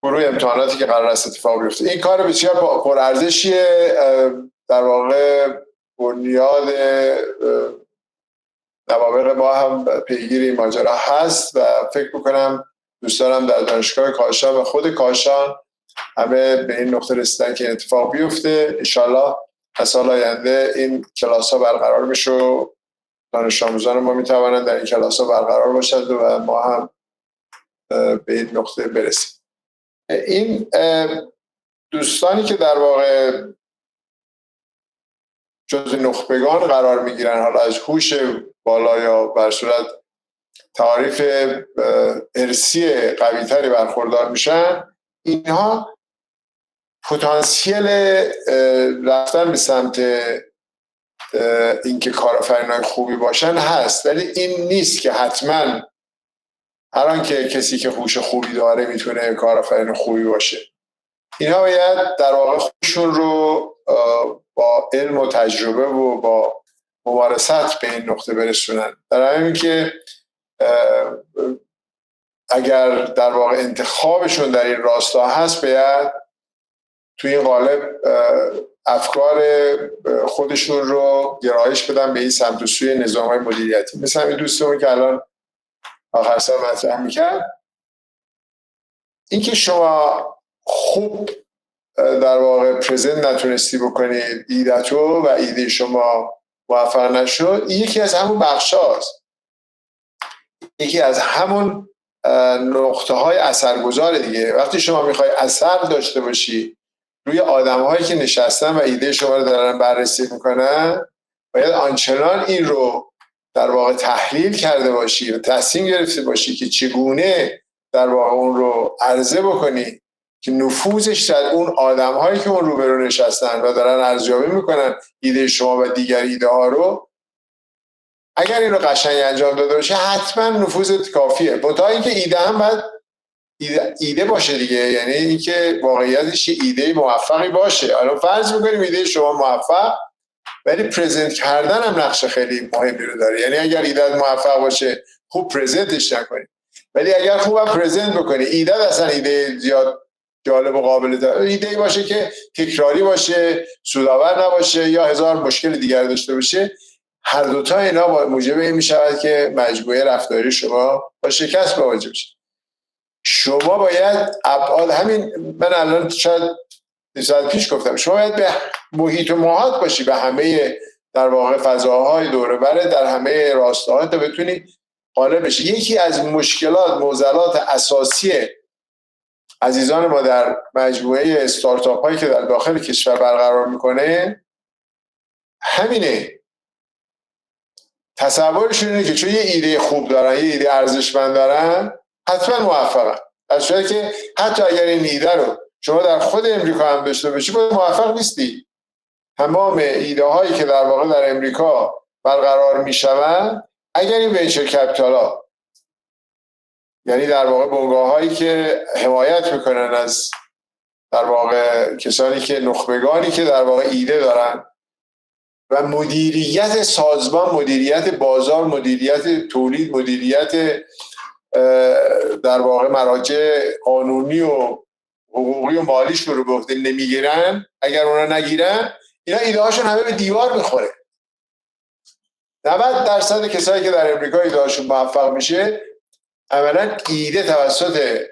گروه امتحاناتی که قرار است اتفاق بیفته. این کار بسیار پرارزشیه، در واقع بنیاد نوابق ما هم پیگیر این ماجرا هست و فکر میکنم دوستانم در دانشگاه کاشان و خود کاشان همه به این نقطه رسیدن که اتفاق بیفته. انشالله از سال آینده این کلاس ها برقرار بشه و دانش آموزان ما میتوانند در این کلاس ها برقرار باشند و ما هم به این نقطه برسیم. این دوستانی که در واقع جزو نخبگان قرار میگیرن، حالا از هوش بالا یا بر صورت تعریف ارثی قوی‌تری برخوردار میشن، اینها پتانسیل رفتن به سمت اینکه کارآفرینای خوبی باشن هست، ولی این نیست که حتما هر آن که کسی که هوش خوبی داره میتونه کارآفرین خوبی باشه. اینها باید در واقع خودشون رو با علم و تجربه و با ممارست به این نقطه برسونن. در همین که اگر در واقع انتخابشون در این راستا هست باید توی این قالب افکار خودشون رو گرایش بدن به این سمت و سوی نظام‌های مدیریتی. مثل همین دوستمون که الان آخر سال مطرح میکرد، اینکه شما خوب در واقع پرزنت نتونستی بکنید ایده‌تو و ایده شما موفق نشد، یکی از همون بخشاست، یکی از همون نقطه های اثرگذار دیگه. وقتی شما میخوای اثر داشته باشی روی آدم هایی که نشستن و ایده شما رو دارن بررسی میکنن، باید آنچنان این رو در واقع تحلیل کرده باشی و تصمیم گرفته باشی که چگونه در واقع اون رو عرضه بکنی که نفوذش در اون آدم هایی که اون روبرو نشستن و دارن ارزیابی میکنن ایده شما و دیگر ایده ها رو، اگر این رو قشنگ انجام داده باشه حتما نفوذت کافیه. منتها اینکه ایده هم باید ایده باشه دیگه، یعنی اینکه واقعیتش ایده موفقی باشه. الان فرض میکنیم ایده شما موفق، ولی پرزنت کردن هم نقش خیلی مهمی رو داره. یعنی اگر ایده موفق باشه خوب پرزنتش نکنی، ولی اگر خوبم پرزنت بکنی، ایده اصلا ایده زیاد جالب و قابل ایده باشه که تکراری باشه، سودآور نباشه یا هزار مشکل دیگر داشته باشه، هر دوتا اینا موجب این میشود که مجموعه رفتاری شما با شکست مواجه بشه. شما باید ابعاد همین، من الان شاید 2 ساعت پیش گفتم، شما باید به محیط و محاط باشی، به همه در واقع فضاهای دور و بر در همه راستاها تا بتونی غالب بشی. یکی از مشکلات، معضلات اساسی عزیزان ما در مجموعه استارتاپ هایی که در داخل کشور برقرار میکنه همینه. تصورشون اینه که چون یه ایده خوب دارن، یه ایده ارزشمند دارن، حتما موفقن. از صورتی که حتی اگر این ایده رو شما در خود امریکا هم داشته باشی باید موفق نیستی. تمام ایده هایی که در واقع در امریکا برقرار میشوند، اگر این ونچر کپیتال ها، یعنی در واقع بنگاه هایی که حمایت میکنن از در واقع کسانی که نخبگانی که در واقع ایده دارن و مدیریت سازمان، مدیریت بازار، مدیریت تولید، مدیریت در واقع مراجع قانونی و حقوقی و مالیش رو به عهده نمیگیرن، اگر اونا نگیرن، اینا ایده هاشون همه به دیوار میخوره. 90% کسایی که در امریکا ایده هاشون موفق میشه، عملا ایده توسط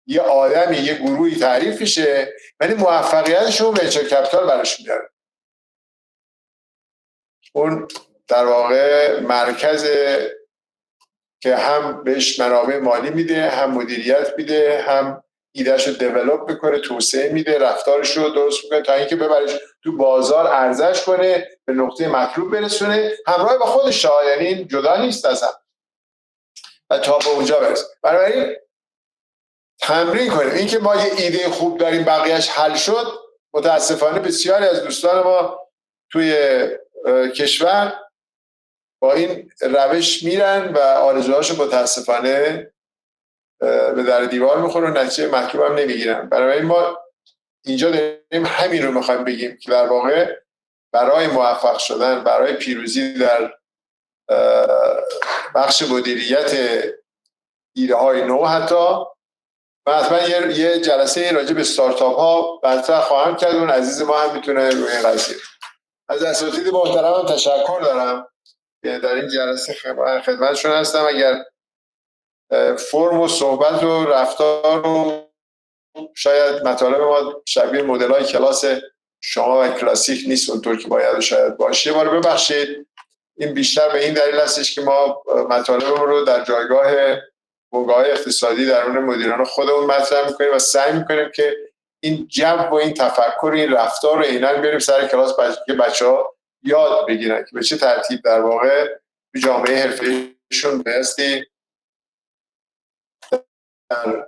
یه آدمی یه گروهی تعریف میشه ولی موفقیتشون ونچر کپیتال براش میاره. اون در واقع مرکز که هم بهش منابع مالی میده، هم مدیریت میده، هم ایدهشو دیولپ میکنه، توسعه میده، رفتارش رو درست میکنه تا اینکه ببرش تو بازار ارزش کنه، به نقطه مطلوب برسونه، همراه با خودش، یعنی این جدا نیست از هم و تا به اونجا برسه. بنابراین تمرین کنیم. این که ما یه ایده خوب داریم بقیهش حل شد، متاسفانه بسیاری از دوستان ما توی کشور با این روش میرن و آرزوهاشو متاسفانه به در دیوار میخوره و نتیجه مطلوب هم نمیگیرن. برای ما اینجا داریم همین رو میخوایم بگیم که در واقع برای موفق شدن، برای پیروزی در بخش مدیریت ایده های نو، حتی من حتما یه جلسه راجع به استارتاپ ها مطرح خواهم کرد. اون عزیز ما هم میتونه روی این قضیه. از اساتید محترمم تشکر دارم که در این جلسه خدمتشون هستم. اگر فرم و صحبت و رفتار و شاید مطالب ما شبیه مدل‌های کلاس شما و کلاسیک نیست اونطور که باید شاید باشه، ما رو ببخشید. این بیشتر به این دلیل هستش که ما مطالبمون رو در جایگاه بنگاه‌های اقتصادی درون مدیران خودمون مطرح می‌کنیم و سعی می‌کنیم که این جو و این تفکر، این رفتار رو عیناً بیاریم سر کلاس که بچه‌ها یاد بگیرن که به چه ترتیب در واقع تو جامعه حرفه‌ایشون بایستی در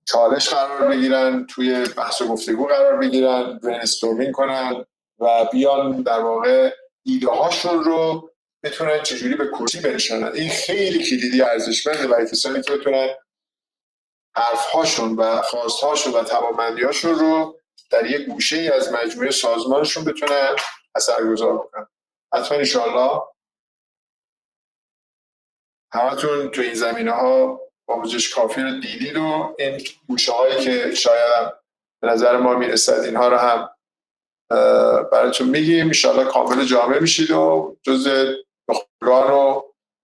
چالش قرار بگیرن، توی بحث و گفتگو قرار بگیرن، برینستورمینگ کنن و بیان در واقع ایده هاشون رو بتونن چجوری به کرسی برسونن. این خیلی کلیدی ارزشمنده برای کسانی که بتونن حرفهاشون و خواستهاشون و توانمندی‌هاشون رو در یک گوشه‌ای از مجموعه سازمانشون بتونن اثرگذار بکنن. حتما انشاءالله همتون تو این زمینه‌ها آموزش کافی رو دیدید و این گوشه‌هایی که شاید هم به نظر ما میرسد اینها رو هم براتون میگیم. انشاءالله کامل جامع میشید و جزء نخبگان و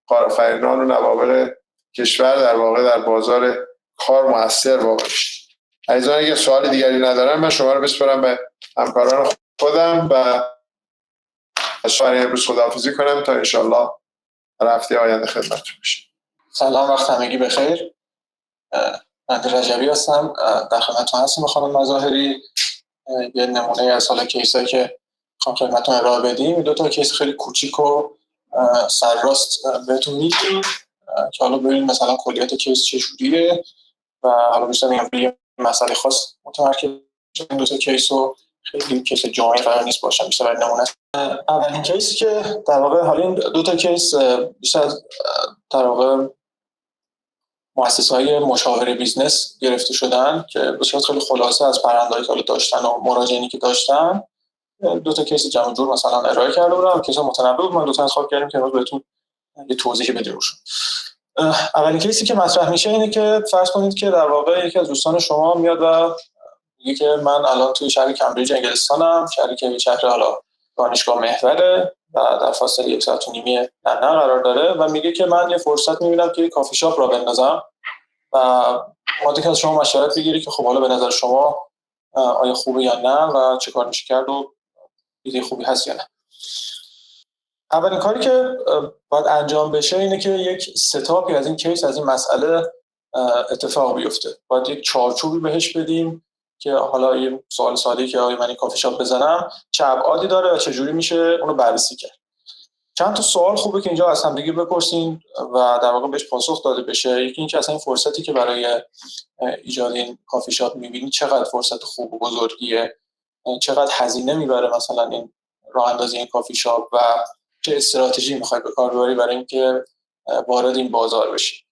کارآفرینان و نوابغ کشور در واقع در بازار کار مؤثر واقع شید. عزیزان اگه سوال دیگری ندارم من شما رو بسپارم به همکاران خودم و از امروز خداحافظی کنم تا انشاءالله هفته آینده خدمتتون باشم. سلام، وقت همگی بخیر. من رجبی هستم، در خدمتتون هستم. خانم مظاهری یه نمونه از حالا کیسایی که می‌خوام خدمتتون ارائه بدیم، دو تا کیس خیلی کوچیک و سرراست بهتون میگیم که حالا ببینید مثلا کلیت کیس چجوریه و حالا بیشتر میگم یه مسئله خاص متمرکز این دو تا کیس رو خیلی کیس جامعی قرار نیست باشن، بیشتر نمونه. اولین کیسی که در واقع حالا این دو تا کیس بیشتر در واقع مؤسسه‌های مشاوره بیزنس گرفته شدن که به صورت خیلی خلاصه از پرونده‌ای که داشتن و مراجعینی که داشتن دو تا کیس جمع جور مثلا ارائه کرده بودم. کیس متنوع بود، ما دو تا انتخاب کردیم که امروز بهتون یه توضیح بدیم روشون. اولین کیسی که مطرح میشه اینه که فرض کنید که در واقع یکی از دوستان شما میاد و میگه که من الان توی شهر کمبریج انگلستانم، شهری که شهر حالا دانشگاه محوره و در فاصله 1.5 ساعت لندن قرار داره و میگه که من یه فرصت میبینم که کافی شاپ را بندازم و اومده که از شما مشورت بگیری که خب حالا به نظر شما آیا خوبه یا نه و چه کار میشه کرد و ایده خوبی هست یا نه. اولین کاری که باید انجام بشه اینه که یک ستاپی از این کیس، از این مسئله اتفاق بیفته. باید یک چارچوبی بهش بدیم که حالا یه سوال ساده‌ای که آیا من این کافی شاپ بزنم چه ابعادی داره و چه جوری میشه اونو بررسی کرد. چند تا سوال خوبه که اینجا از هم دیگه بپرسین و در واقع بهش پاسخ داده بشه. یکی اینکه اصلا این فرصتی که برای ایجاد این کافی شاپ می‌بینید چقدر فرصت خوب و بزرگیه، چقدر هزینه میبره مثلا این راه اندازی این کافی شاپ و چه استراتژی می‌خوای به کار ببری برای اینکه وارد این بازار بشی.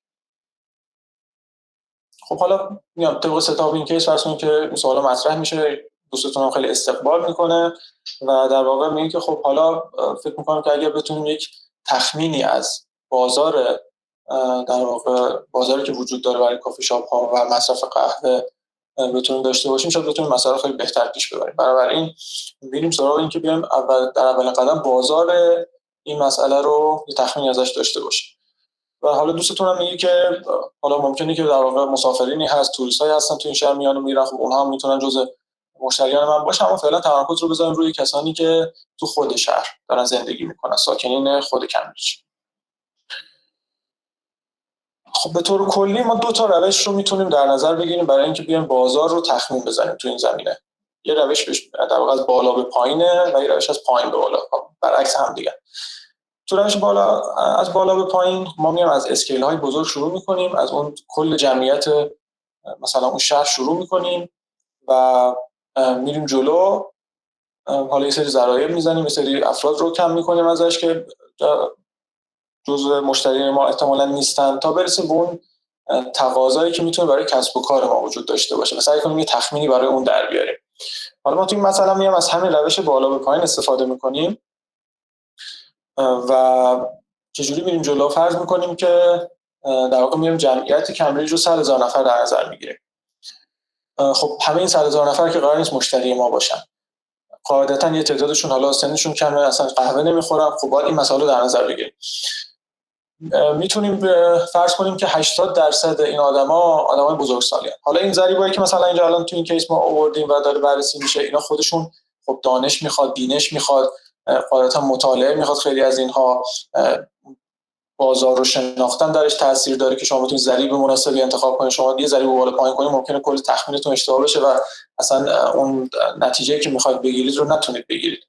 خب حالا میام طبق ستاپ این کیس فرض کنید که این سوالا مطرح میشه، دوستتون هم خیلی استقبال میکنه و در واقع میگه که خب حالا فکر میکنم که اگر بتونیم یک تخمینی از بازار در واقع بازاری که وجود داره برای کافی شاپ ها و مصرف قهوه بتونیم داشته باشیم، شاید بتونیم مسائل خیلی بهتر پیش ببریم. بنابراین میریم سراغ این که بیایم در اولین قدم بازار این مسئله رو یه تخمینی ازش داشته باشیم. و حالا دوستتونم میگه که حالا ممکنه که در واقع مسافرینی هست، توریستایی هستن تو این شهر میان و میرن، خب اونها هم میتونن جزء مشتریان من باشن، اما فعلا تمرکز رو بذاریم روی کسانی که تو خود شهر دارن زندگی میکنن، ساکنین خود کمبریج. خب به طور کلی ما 2 تا روش رو میتونیم در نظر بگیریم برای اینکه بیایم بازار رو تخمین بزنیم تو این زمینه. یه روش در واقع از بالا به پایینه و یه روش از پایین به بالا، برعکس هم دیگه. تو روش از بالا به پایین ما میایم از اسکیل های بزرگ شروع میکنیم، از اون کل جمعیت مثلا اون شهر شروع میکنیم و میریم جلو. حالا یه سری ضرایب میزنیم، یه سری افراد رو کم میکنیم ازش که جزء مشتری ما احتمالاً نیستن، تا برسیم به اون تقاضایی که میتونه برای کسب و کار ما وجود داشته باشه و سعی کنیم یه تخمینی برای اون در بیاریم. حالا ما تو این مثلا میایم از همین روش بالا به پایین استفاده میکنیم و چجوری میریم جلو. فرض میکنیم که در واقع میایم جمعیت کمبریج رو 100,000 نفر در نظر میگیریم. خب همه این 100,000 نفر که قرار نیست مشتری ما باشن، قاعدتاً یه تعدادشون حالا سنشون کمه، اصلا قهوه نمیخورن، خب باید این مسائل رو در نظر بگیریم. میتونیم فرض کنیم که 80% این آدمای بزرگسالن. حالا این ضریبایی که مثلا اینجا الان تو این کیس ما آوردیم و داره بررسی میشه، اینا خودشون خب دانش میخواد، بینش میخواد، قاعدتا مطالعه میخواد. خیلی از اینها بازار رو شناختن درش تاثیر داره که شما بتونید ضریب مناسبی انتخاب کنید. شما یه ضریب بالا پایین کنید ممکنه کل تخمینتون اشتباه بشه و اصلا اون نتیجه‌ای که میخواید بگیرید رو نتونید بگیرید.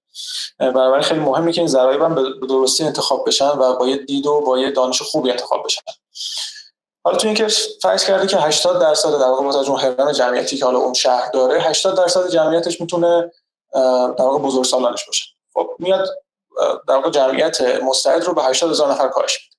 بنابراین خیلی مهمه که این ضرایب هم به درستی انتخاب بشن و با یه دید و با یه دانش خوبی انتخاب بشن. حالا تو این که فرض کرده که 80% در واقع با توجه به حجم جمعیتی که حالا اون شهر داره، 80% جمعیتش میتونه در واقع بزرگسالانش باشه. خب میاد در واقع جمعیت مستعد رو به 80,000 نفر کاهش میده.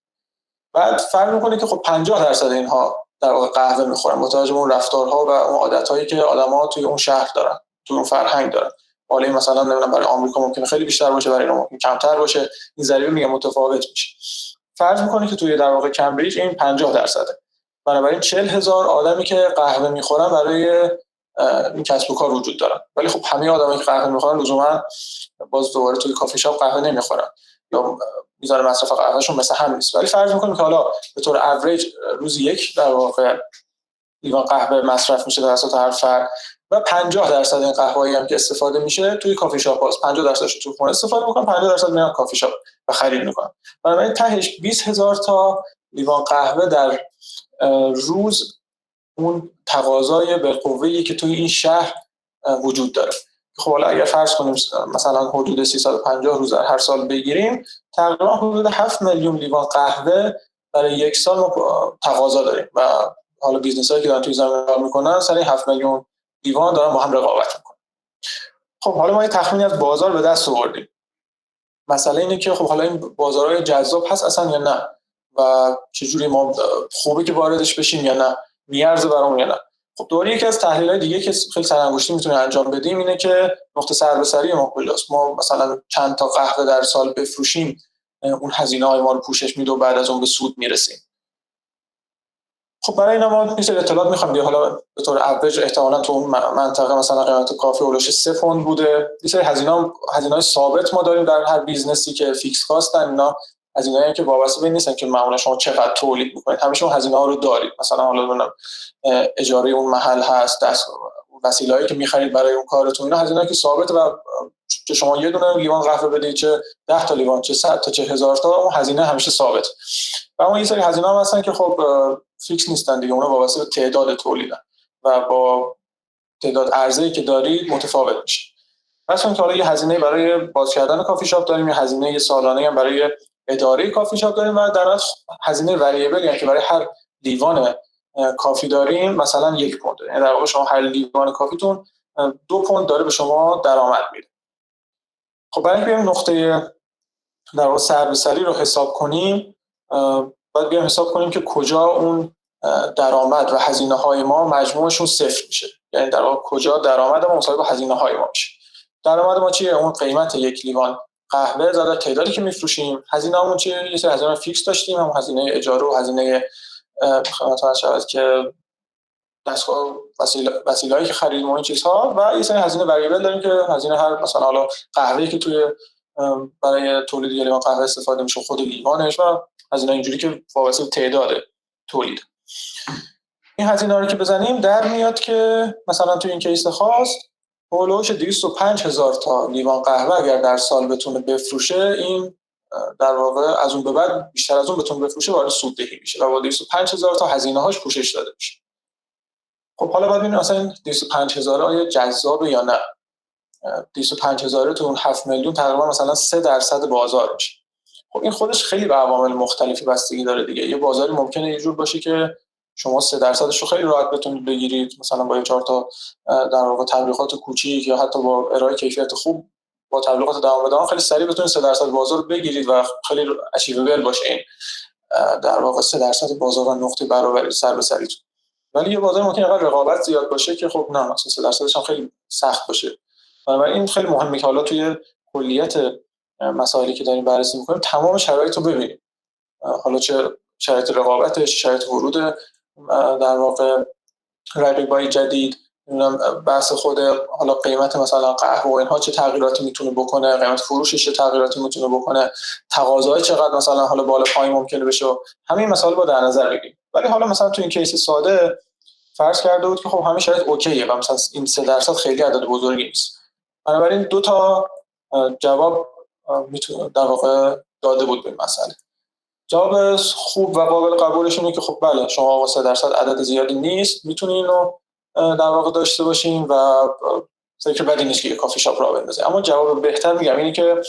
بعد فرض میکنه که خب 50% اینها در واقع قهوه میخورن با توجه به اون رفتارها و اون عادتایی که آدم‌ها توی اون شهر دارن، توی اون فرهنگ دارن. حالا مثلا نمیدونم برای آمریکا ممکنه خیلی بیشتر باشه، برای اینا ممکنه کمتر باشه. این ضریب میگه متفاوت میشه. فرض میکنه که توی در واقع کمبریج این 50%. بنابراین 40,000 آدمی که قهوه میخورن برای این کسب و کار وجود دارن. ولی خب همه آدمایی که قهوه میخورن لزوما باز دوباره توی کافی شاپ قهوه نمیخورن یا میزان مصرف قهوهشون مثل هم نیست. ولی فرض میکنیم که حالا به طور اوریج روزی یک در واقع لیوان قهوه مصرف میشه توسط هر فرد و 50% این قهوه‌ای هم که استفاده میشه توی کافی شاپ هست. 50%ش تو خونه استفاده میکنن، 50% میرن کافی شاپ و خرید میکنن. بنابراین تهش 20,000 تا لیوان قهوه در روز اون تقاضای بالقوه‌ای که توی این شهر وجود داره. خب حالا اگر فرض کنیم مثلا حدود 350 روز هر سال بگیریم، تقریبا حدود 7 میلیون لیوان قهوه برای یک سال ما تقاضا داریم و حالا بیزنس‌هایی که دارن توی زمین کار میکنن سر 7 میلیون لیوان دارن با هم رقابت میکنن. خب حالا ما یه تخمینی از بازار به دست آوردیم. مسئله اینه که خب حالا این بازارهای جذاب هست اصلا یا نه و چجوری ما خوبه که واردش بشیم یا نه، میارزه برامون یا نه. خب دوباره یکی از تحلیل‌های دیگه که خیلی سرانگشتی میتونیم انجام بدیم اینه که نقطه سر به سری ما کجاست. ما مثلا چند تا قهوه در سال بفروشیم اون هزینه‌های ما رو پوشش میده و بعد از اون به سود میرسیم. خب برای اینا ما یه اطلاعات می‌خوام دیگه. حالا به طور اوریج احتمالاً تو اون منطقه مثلا قیمت کافی اولش 3 پوند بوده. یه سری هزینه‌های ثابت ما داریم در هر بیزنسی که فیکس کاستن. اینا هزینه‌ای که وابسته به این نیستن که معمولا شما چقدر تولید می‌کنید، همیشه اون هزینه‌ها رو دارید. مثلا حالا اجاره اون محل هست، وسیله‌ای که می‌خرید برای اون کارتون، اینا هزینه‌ای که ثابته و چه شما یه دونه لیوان قهوه بدید، چه 10 تا لیوان، چه 100 تا، چه 1000 تا، اون هزینه همیشه ثابت. و اون یه سری هزینه‌ها هستن که خب فیکس نیستن دیگه، اونها وابسته به تعداد تولیدن و با تعداد عرضه‌ای که دارید متفاوت میشه. مثلا حالا یه هزینه برای باز کردن کافی شاپ داریم، یه هزینه سالانه هم برای اداره کافی شاپ داریم و در اصل هزینه وریبل، یعنی که برای هر لیوان کافی داریم مثلا 1 پوند. یعنی در واقع شما هر لیوان کافیتون 2 پوند داره به شما درآمد میده. خب برای اینکه بیایم نقطه در واقع سربسری رو حساب کنیم، باید بیایم حساب کنیم که کجا اون درآمد و هزینه‌های ما مجموعشون صفر میشه. یعنی در واقع کجا درآمد ما مساوی با هزینه‌های ما میشه. درآمد ما چیه؟ اون قیمت 1 لیوان قهوه زائد تعدادی که میفروشیم. هزینه‌مون چیه؟ یه سری هزینه فیکس داشتیم، هم هزینه اجاره و هزینه خدمات شود که دستگاه وسیله‌ای که خریدیم و این چیزها، و یه سری هزینه وریبل داریم که هزینه هر مثلا حالا قهوه‌ای که توی برای تولید لیوان قهوه استفاده میشه، خود لیوانش و هزینه اینجوری که وابسته به تعداد تولید. این هزینه رو که بزنیم در میاد که مثلا تو این کیس خاص هولوش 205,000 تا لیوان قهوه اگر در سال بتونه بفروشه، این در واقع از اون به بعد بیشتر از اون بتونه بفروشه وارد سوددهی میشه و با 205,000 تا هزینه‌هاش پوشش داده میشه. خب حالا باید ببینیم اصلا این 205,000 آیا جذابه یا نه. 205,000 تو اون 7 میلیون تقریبا مثلا 3% بازار میشه. خب این خودش خیلی به عوامل مختلفی بستگی داره دیگه. یه بازاری ممکنه یه جور باشه که شما 3% رو خیلی راحت بتونید بگیرید، مثلا با 4 تا در واقع تبلیغات کوچیک یا حتی با ارائه کیفیت خوب با تبلیغات دوام بدوام خیلی سریع بتونید 3% بازار رو بگیرید و خیلی اچیویبل باشه این در واقع 3% بازار و نقطه برابری سر به سریتون. ولی یه بازار ممکنه اینقدر رقابت زیاد باشه که خب نه، مثلا 3% هم خیلی سخت باشه. بنابراین این خیلی مهمه که حالا توی کلیت مسائلی که داریم بررسی می‌کنیم تمام شرایط رو ببینیم. حالا چه شرایط رقابتش، شرایط ورود در واقع رقیبای جدید، بحث خود حالا قیمت مثلا قهوه و اینها چه تغییراتی میتونه بکنه، قیمت فروشش چه تغییراتی میتونه بکنه، تقاضای چقدر مثلا حالا بالا پایین ممکنه بشه، همین مسائل رو در نظر بگیریم. ولی حالا مثلا تو این کیس ساده فرض کرده بود که خب همین شرایط اوکیه و مثلا این 3% خیلی عدد بزرگی نیست. بنابراین 2 تا جواب میتونه در واقع داده بود به این مسئله. جواب خوب و قابل قبولش اینه که خب بله، شما با 3% عدد زیادی نیست، میتونین اینو در واقع داشته باشین و فکر بدی نیست که یه کافی شاپ راه بندازین. اما جواب بهتر میگم اینه که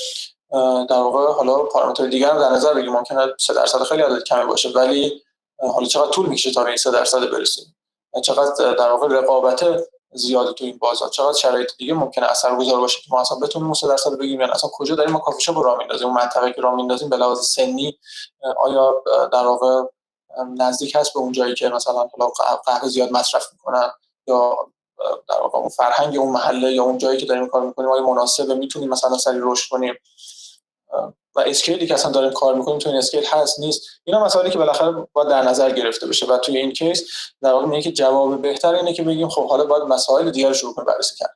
در واقع حالا پارامتر دیگر رو در نظر بگیریم. ممکنه 3% خیلی عدد کمی باشه، ولی حالا چقدر طول میکشه تا به این 3% برسیم، چقدر در واقع رقابت زیاده تو این بازار، چقدر شرایط دیگه ممکنه اثرگذار باشه که ما اصلا بتونیم 3% بگیریم، یعنی اصلا کجا داریم ما کافی شاپ راه میندازیم، اون منطقه که راه میندازیم به لحاظ سنی آیا در واقع نزدیک هست به اون جایی که مثلا قهوه زیاد مصرف میکنن، یا در واقع اون فرهنگ اون محله یا اون جایی که داریم کار میکنیم آیا مناسبه، میتونیم مثلا سریع رشد کنیم و اسکیلی که اصلا داریم کار میکنیم تو این اسکیل هست نیست. اینا مسائلی که بالاخره باید در نظر گرفته بشه و توی این کیس در واقع میگه که جواب بهتر اینه که بگیم خب حالا باید مسائل دیگر رو شروع کنیم بررسی کردن.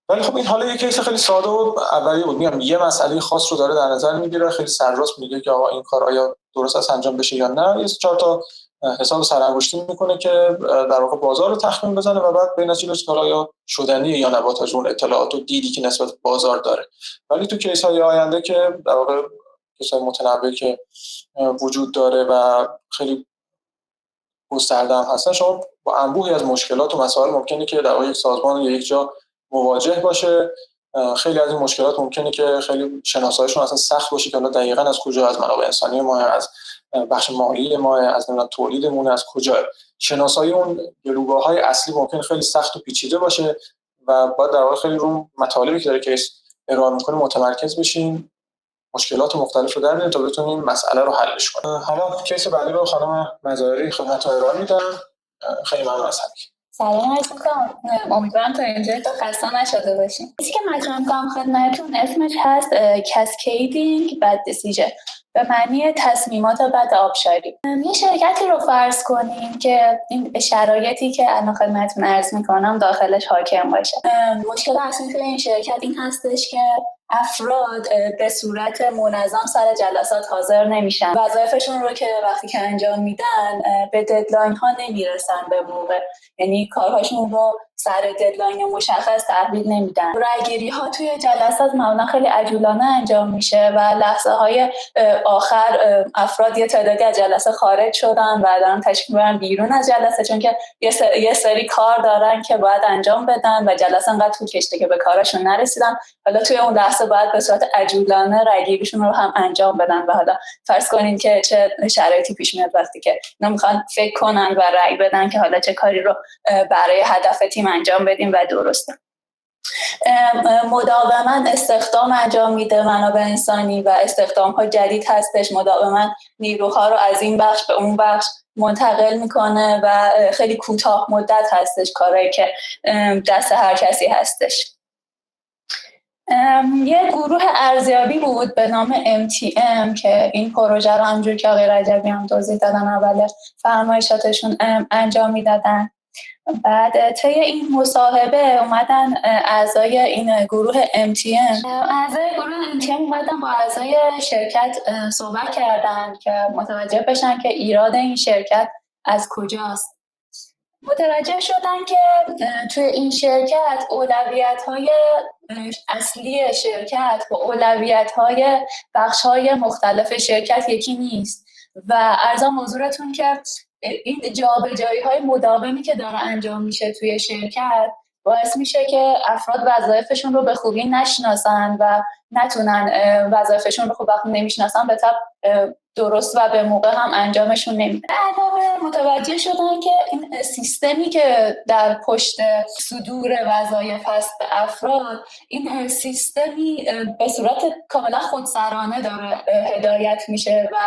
ولی خب این حالا یک کیس خیلی ساده و اولیه بود، میگم یه مسئله خاص رو داره در نظر میگیره، خیلی سرراست میگه که آقا این کار آیا درست است انجام بشه یا نه، یه 4 تا حساب سرانگشتی میکنه که در واقع بازار رو تخمین بزنه و بعد به نتیجه رسید آیا شدنیه یا نه با توجه اون اطلاعات و دیدی که نسبت به بازار داره. ولی تو کیس‌های آینده که در واقع کیس‌های متنوعی که وجود داره و خیلی گسترده هم هستن، شما با انبوهی از مشکلات و مسائل ممکنه که در واقع یک سازمان یا یک جا مواجه باشه. خیلی از این مشکلات ممکنه که خیلی شناساییشون اصلا سخت باشه که حالا دقیقاً از کجا، از منابع انسانی ما، از بخش مالی ما، از تولیدمون، از کجا. شناسایی اون گلوگاه‌های اصلی ممکنه خیلی سخت و پیچیده باشه و باید در واقع خیلی رو مطالبی که داره کیس ارائه می‌کنه متمرکز بشین، مشکلات مختلف رو در بیاریم تا بتونیم مسئله رو حلش کنیم. حالا کیس بعدی رو خانم مظاهری خدمتتون ارائه میدم. خیلی ممنون از همگی. سلام عرض می‌کنم، امیدوارم تا اینجا تا خسته نشده باشین. چیزی که مطرح می‌کنم خدمتتون اسمش هست کاسکیدینگ بد دیسیژن، به معنی تصمیمات بد آبشاری. یه شرکتی رو فرض کنیم که این شرایطی که الان خدمتتون عرض می‌کنم داخلش حاکم باشه. مشکل اصلی این شرکت این هستش که افراد به صورت منظم سر جلسات حاضر نمیشن. وظایفشون رو که وقتی که انجام میدن به ددلاین ها نمیرسن به موقع، یعنی کارهاشون رو سر ددلاین مشخص تحویل نمیدن. رایگیری ها توی جلسات معمولا خیلی عجولانه انجام میشه و لحظه های آخر افراد یه تعدادی از جلسه خارج شدن و دارن تشریف میبرن بیرون از جلسه، چون که یه سری کار دارن که باید انجام بدن و جلسه انقدر طول کشیده که به کارشون نرسیدن. حالا توی اون لحظه باید به صورت عجولانه رایگیریشون رو هم انجام بدن و حالا فرض کنین که چه شرایطی پیش میاد وقتی که اینا میخوان فکر کنن و رای بدن که حالا چه کاری رو برای هدف تیم انجام بدیم و درسته. مداوما استخدام انجام میده منابع انسانی و استخدام ها جدید هستش، مداوما نیروها رو از این بخش به اون بخش منتقل میکنه و خیلی کوتاه مدت هستش کارهایی که دست هر کسی هستش. یه گروه ارزیابی بود به نام MTM که این پروژه رو همونجور که آقای رجبی هم توضیح دادن اول فرمایشاتشون انجام میدادن بعد طی این مصاحبه اومدن اعضای این گروه MTM اومدن با اعضای شرکت صحبت کردن که متوجه بشن که ایراد این شرکت از کجاست. متوجه شدن که توی این شرکت اولویت‌های اصلی شرکت و اولویت‌های بخش‌های مختلف شرکت یکی نیست و ارزم حضورتون که این جابجایی‌های مداومی که داره انجام میشه توی شرکت باعث میشه که افراد وظایفشون رو به خوبی نشناسن و نتونن وظایفشون رو خوب وقتی نمیشناسن به طب درست و به موقع هم انجامشون نمیدن. علاوه متوجه شدن که این سیستمی که در پشت صدور وظایف هست به افراد، این سیستمی به صورت کاملا خودسرانه داره هدایت میشه و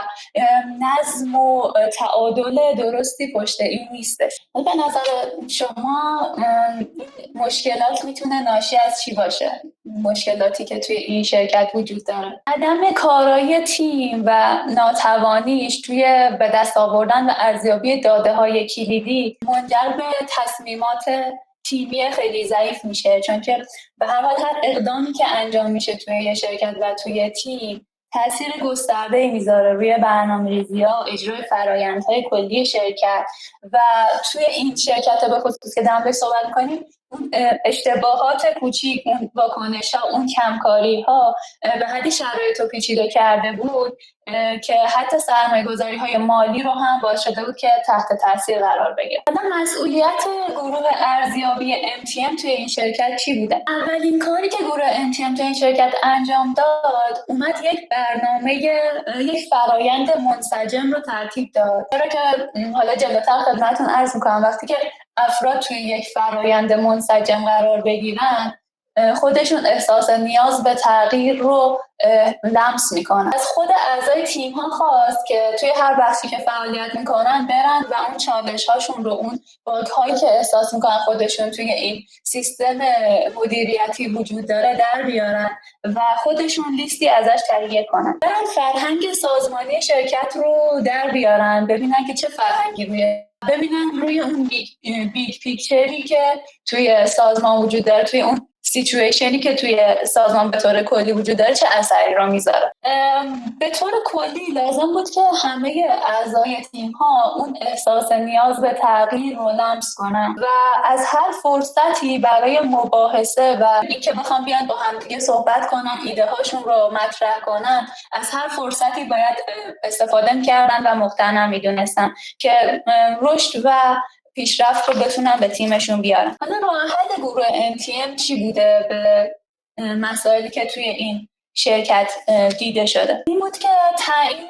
نظم و تعادل درستی پشت این نیستش. به نظر شما مشکلات میتونه ناشی از چی باشه؟ مشکلاتی که توی این شرکت وجود داره. عدم کارایی تیم و ناتوانیش توی به دست آوردن و ارزیابی داده‌های کلیدی منجر به تصمیمات تیمی خیلی ضعیف میشه، چون که به هر حال هر اقدامی که انجام میشه توی یه شرکت و توی تیم تأثیر گسترده‌ای میذاره روی برنامه‌ریزی‌ها، اجرای فرآیندهای کلی شرکت و توی این شرکت به خصوص که داریم صحبت می‌کنیم اون اشتباهات کوچیک، اون واکنش‌ها، اون کمکاری‌ها به حدی شرایط رو پیچیده کرده بود که حتی سرمایه‌گذاری‌های مالی رو هم باعث شده بود که تحت تاثیر قرار بگیره. حالا مسئولیت گروه ارزیابی MTM توی این شرکت چی بوده؟ اولین کاری که گروه MTM توی این شرکت انجام داد، اومد یک برنامه، یک فرایند منسجم رو ترتیب داد. چرا که حالا جلوتر خدمتتون عرض می‌کنم وقتی که افراد توی یک فرایند منسجم قرار بگیرن خودشون احساس نیاز به تغییر رو لمس میکنن. از خود اعضای تیم ها خواست که توی هر بخشی که فعالیت میکنن برن و اون چالش هاشون رو، اون باگ هایی که احساس میکنن خودشون توی این سیستم مدیریتی وجود داره در بیارن و خودشون لیستی ازش تهیه کنن. برن فرهنگ سازمانی شرکت رو در بیارن، ببینن که چه فرهنگی ببینن روی اون بیگ پیکچری که توی سازمان وجود داره، توی اون سیچویشنی که توی سازمان به طور کلی وجود داره چه اثری رو میذاره. به طور کلی لازم بود که همه اعضای تیم ها اون احساس نیاز به تغییر رو لمس کنن و از هر فرصتی برای مباحثه و اینکه بخوام بیان با هم دیگه صحبت کنن، ایده هاشون رو مطرح کنن، از هر فرصتی باید استفاده می‌کردن و مقتنع می‌دونستن که رشد و پیشرفت رو بتونن به تیمشون بیارن. حالا راه حل گروه MTM چی بوده به مسائلی که توی این شرکت دیده شده؟ این بود که تعیین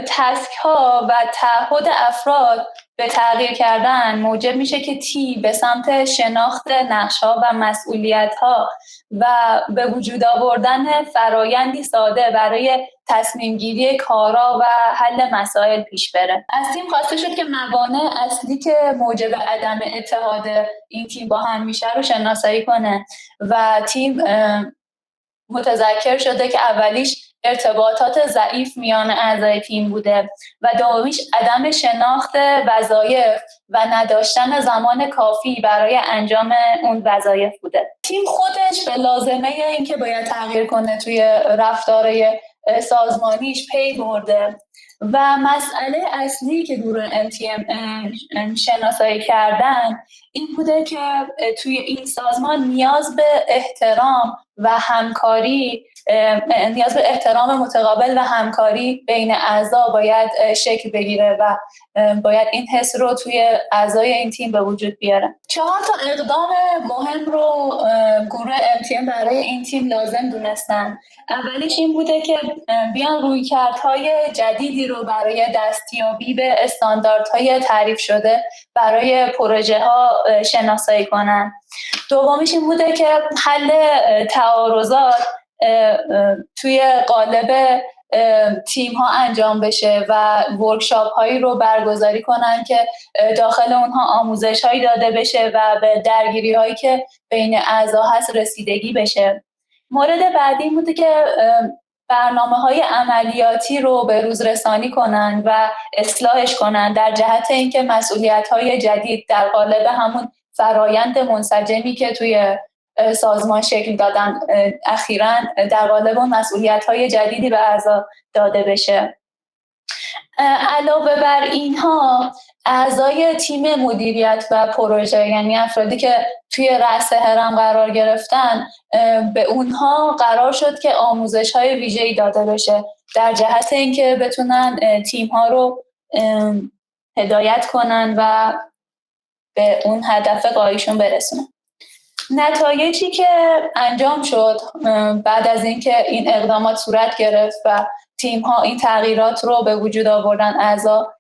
تسک ها و تعهد افراد به تغییر کردن موجب میشه که تیم به سمت شناخت نقش‌ها و مسئولیت‌ها و به وجود آوردن فرایندی ساده برای تصمیم گیری کارا و حل مسائل پیش بره. از تیم خواسته شد که موانع اصلی که موجب عدم اتحاد این تیم با هم میشه رو شناسایی کنه و تیم متذکر شده که اولیش ارتباطات ضعیف میان اعضای تیم بوده و دومیش عدم شناخت وظایف و نداشتن زمان کافی برای انجام اون وظایف بوده. تیم خودش به لازمه این که باید تغییر کنه توی رفتارهای سازمانیش پی برده و مسئله اصلی که گروه MTM شناسایی کردن این بوده که توی این سازمان نیاز به احترام و همکاری، نیاز به احترام متقابل و همکاری بین اعضا باید شکل بگیره و باید این حس رو توی اعضای این تیم به وجود بیاره. 4 اقدام مهم رو گروه MTM برای این تیم لازم دونستن. اولیش این بوده که بیان رویکردهای جدیدی رو برای دستیابی به استانداردهای تعریف شده برای پروژه ها شناسایی کنن. دومیش این بوده که حل تعارضات توی قالب تیم ها انجام بشه و ورکشاپ هایی رو برگزاری کنن که داخل اونها آموزش هایی داده بشه و به درگیری هایی که بین اعضا هست رسیدگی بشه. مورد بعدی این بوده که برنامه‌های عملیاتی رو به روز رسانی کنن و اصلاحش کنن در جهت اینکه مسئولیت‌های جدید در قالب همون فرایند منسجمی که توی سازمان شکل دادن اخیراً در قالب اون مسئولیت‌های جدیدی به اعضا داده بشه. علاوه بر اینها اعضای تیم مدیریت و پروژه، یعنی افرادی که توی رأس هرم قرار گرفتن، به اونها قرار شد که آموزش‌های ویژه‌ای داده بشه در جهت اینکه بتونن تیم‌ها رو هدایت کنن و به اون هدف قایشون برسونن. نتایجی که انجام شد بعد از اینکه این اقدامات صورت گرفت و تیم‌ها این تغییرات رو به وجود آوردن، اعضا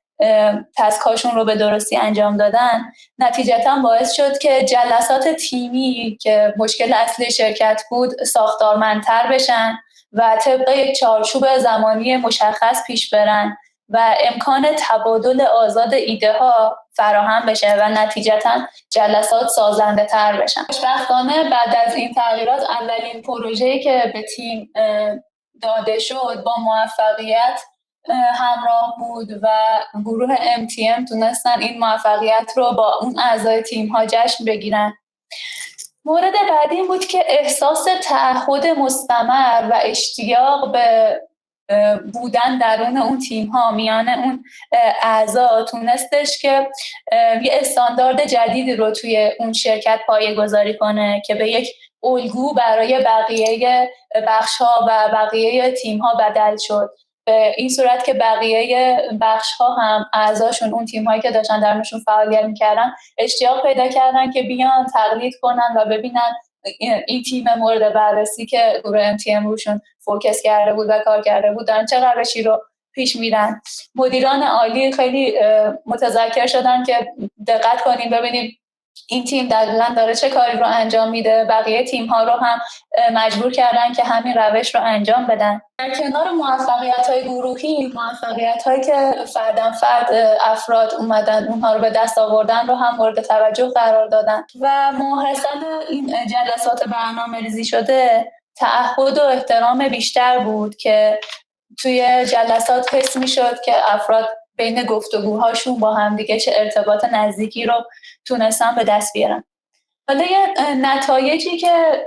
تسکاشون رو به درستی انجام دادن، نتیجتاً باعث شد که جلسات تیمی که مشکل اصلی شرکت بود ساختارمندتر بشن و طبق یک چارچوب زمانی مشخص پیش برن و امکان تبادل آزاد ایده ها فراهم بشه و نتیجتاً جلسات سازنده تر بشن. خوشبختانه بعد از این تغییرات اولین پروژه‌ای که به تیم داده شد با موفقیت همراه بود و گروه MTM تونستن این موفقیت رو با اون اعضای تیم ها جشن بگیرن. مورد بعدی این بود که احساس تعهد مستمر و اشتیاق به بودن درون اون تیم ها میان اون اعضا تونستش که یه استاندارد جدیدی رو توی اون شرکت پایه‌گذاری کنه که به یک الگو برای بقیه بخش ها و بقیه تیم ها بدل شد، به این صورت که بقیه بخش ها هم اعضاشون اون تیم هایی که داشتن درمشون فعالیت میکردن اشتیاق پیدا کردن که بیان تقلید کنن و ببینن این تیم مورد بررسی که گروه MTM روشون فوکس کرده بود و کار کرده بودن چه روشی رو پیش میرن. مدیران عالی خیلی متذکر شدن که دقت کنیم ببینیم این تیم دقیقاً داره چه کاری رو انجام میده. بقیه تیم ها رو هم مجبور کردن که همین روش رو انجام بدن. در کنار موفقیت‌های گروهی، موفقیت‌هایی که فرداً فرد افراد اومدن اونها رو به دست آوردن رو هم مورد توجه قرار دادن و ماحصل این جلسات برنامه‌ریزی شده تعهد و احترام بیشتر بود که توی جلسات حس می‌شد که افراد بین گفتگوهاشون با هم دیگه چه ارتباط نزدیکی رو تونستن به دست بیارن. حالا یه نتایجی که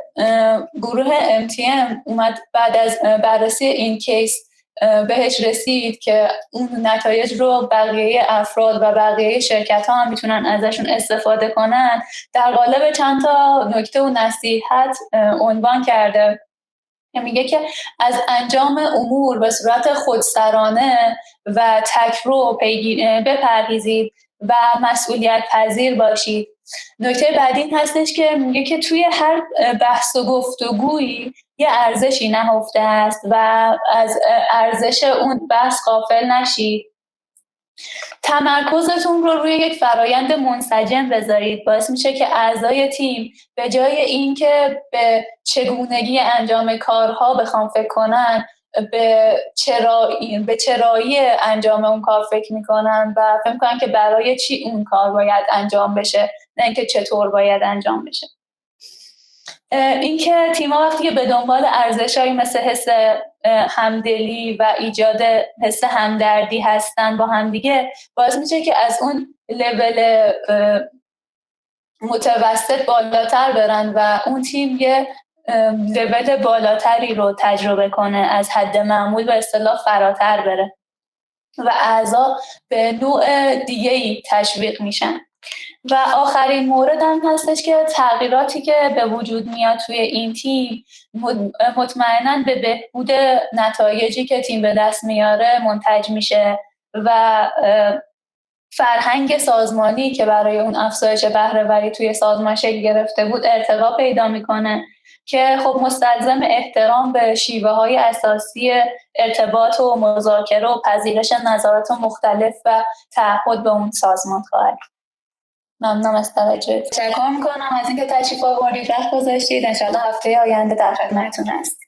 گروه MTM اومد بعد از بررسی این کیس بهش رسید که اون نتایج رو بقیه افراد و بقیه شرکت ها هم میتونن ازشون استفاده کنن، در قالب چند تا نکته و نصیحت عنوان کرده. میگه که از انجام امور به صورت خودسرانه و تکرو بپرهیزید و مسئولیت پذیر باشید. نکته بعدی این هستش که میگه که توی هر بحث و گفتگویی یه ارزشی نهفته است و از ارزش اون بحث غافل نشید. تمرکزتون رو روی یک فرایند منسجم بذارید. باعث میشه که اعضای تیم به جای اینکه به چگونگی انجام کارها بخوام فکر کنن، به چرایی انجام اون کار فکر میکنن و فکر میکنن که برای چی اون کار باید انجام بشه، نه اینکه چطور باید انجام بشه. اینکه تیم‌ها وقتی که به دنبال ارزش‌هایی مثل حس همدلی و ایجاد حس همدردی هستن با همدیگه، باعث میشه که از اون لول متوسط بالاتر برن و اون تیم یه لول بالاتری رو تجربه کنه، از حد معمول به اصطلاح فراتر بره و اعضا به نوع دیگه‌ای تشویق میشن. و آخرین مورد هم هستش که تغییراتی که به وجود میاد توی این تیم مطمئناً به بهبود نتایجی که تیم به دست میاره منتج میشه و فرهنگ سازمانی که برای اون افزایش بهره‌وری توی سازمان شکل گرفته بود ارتقا پیدا میکنه که خب مستلزم احترام به شیوه‌های اساسی ارتباط و مذاکره و پذیرش نظرات مختلف و تعهد به اون سازمان خواهد. ممنونم از توجهتون. تشکر میکنم از اینکه تشریف آوردید، وقت گذاشتید. انشاءالله هفته آینده در خدمتتون هستم.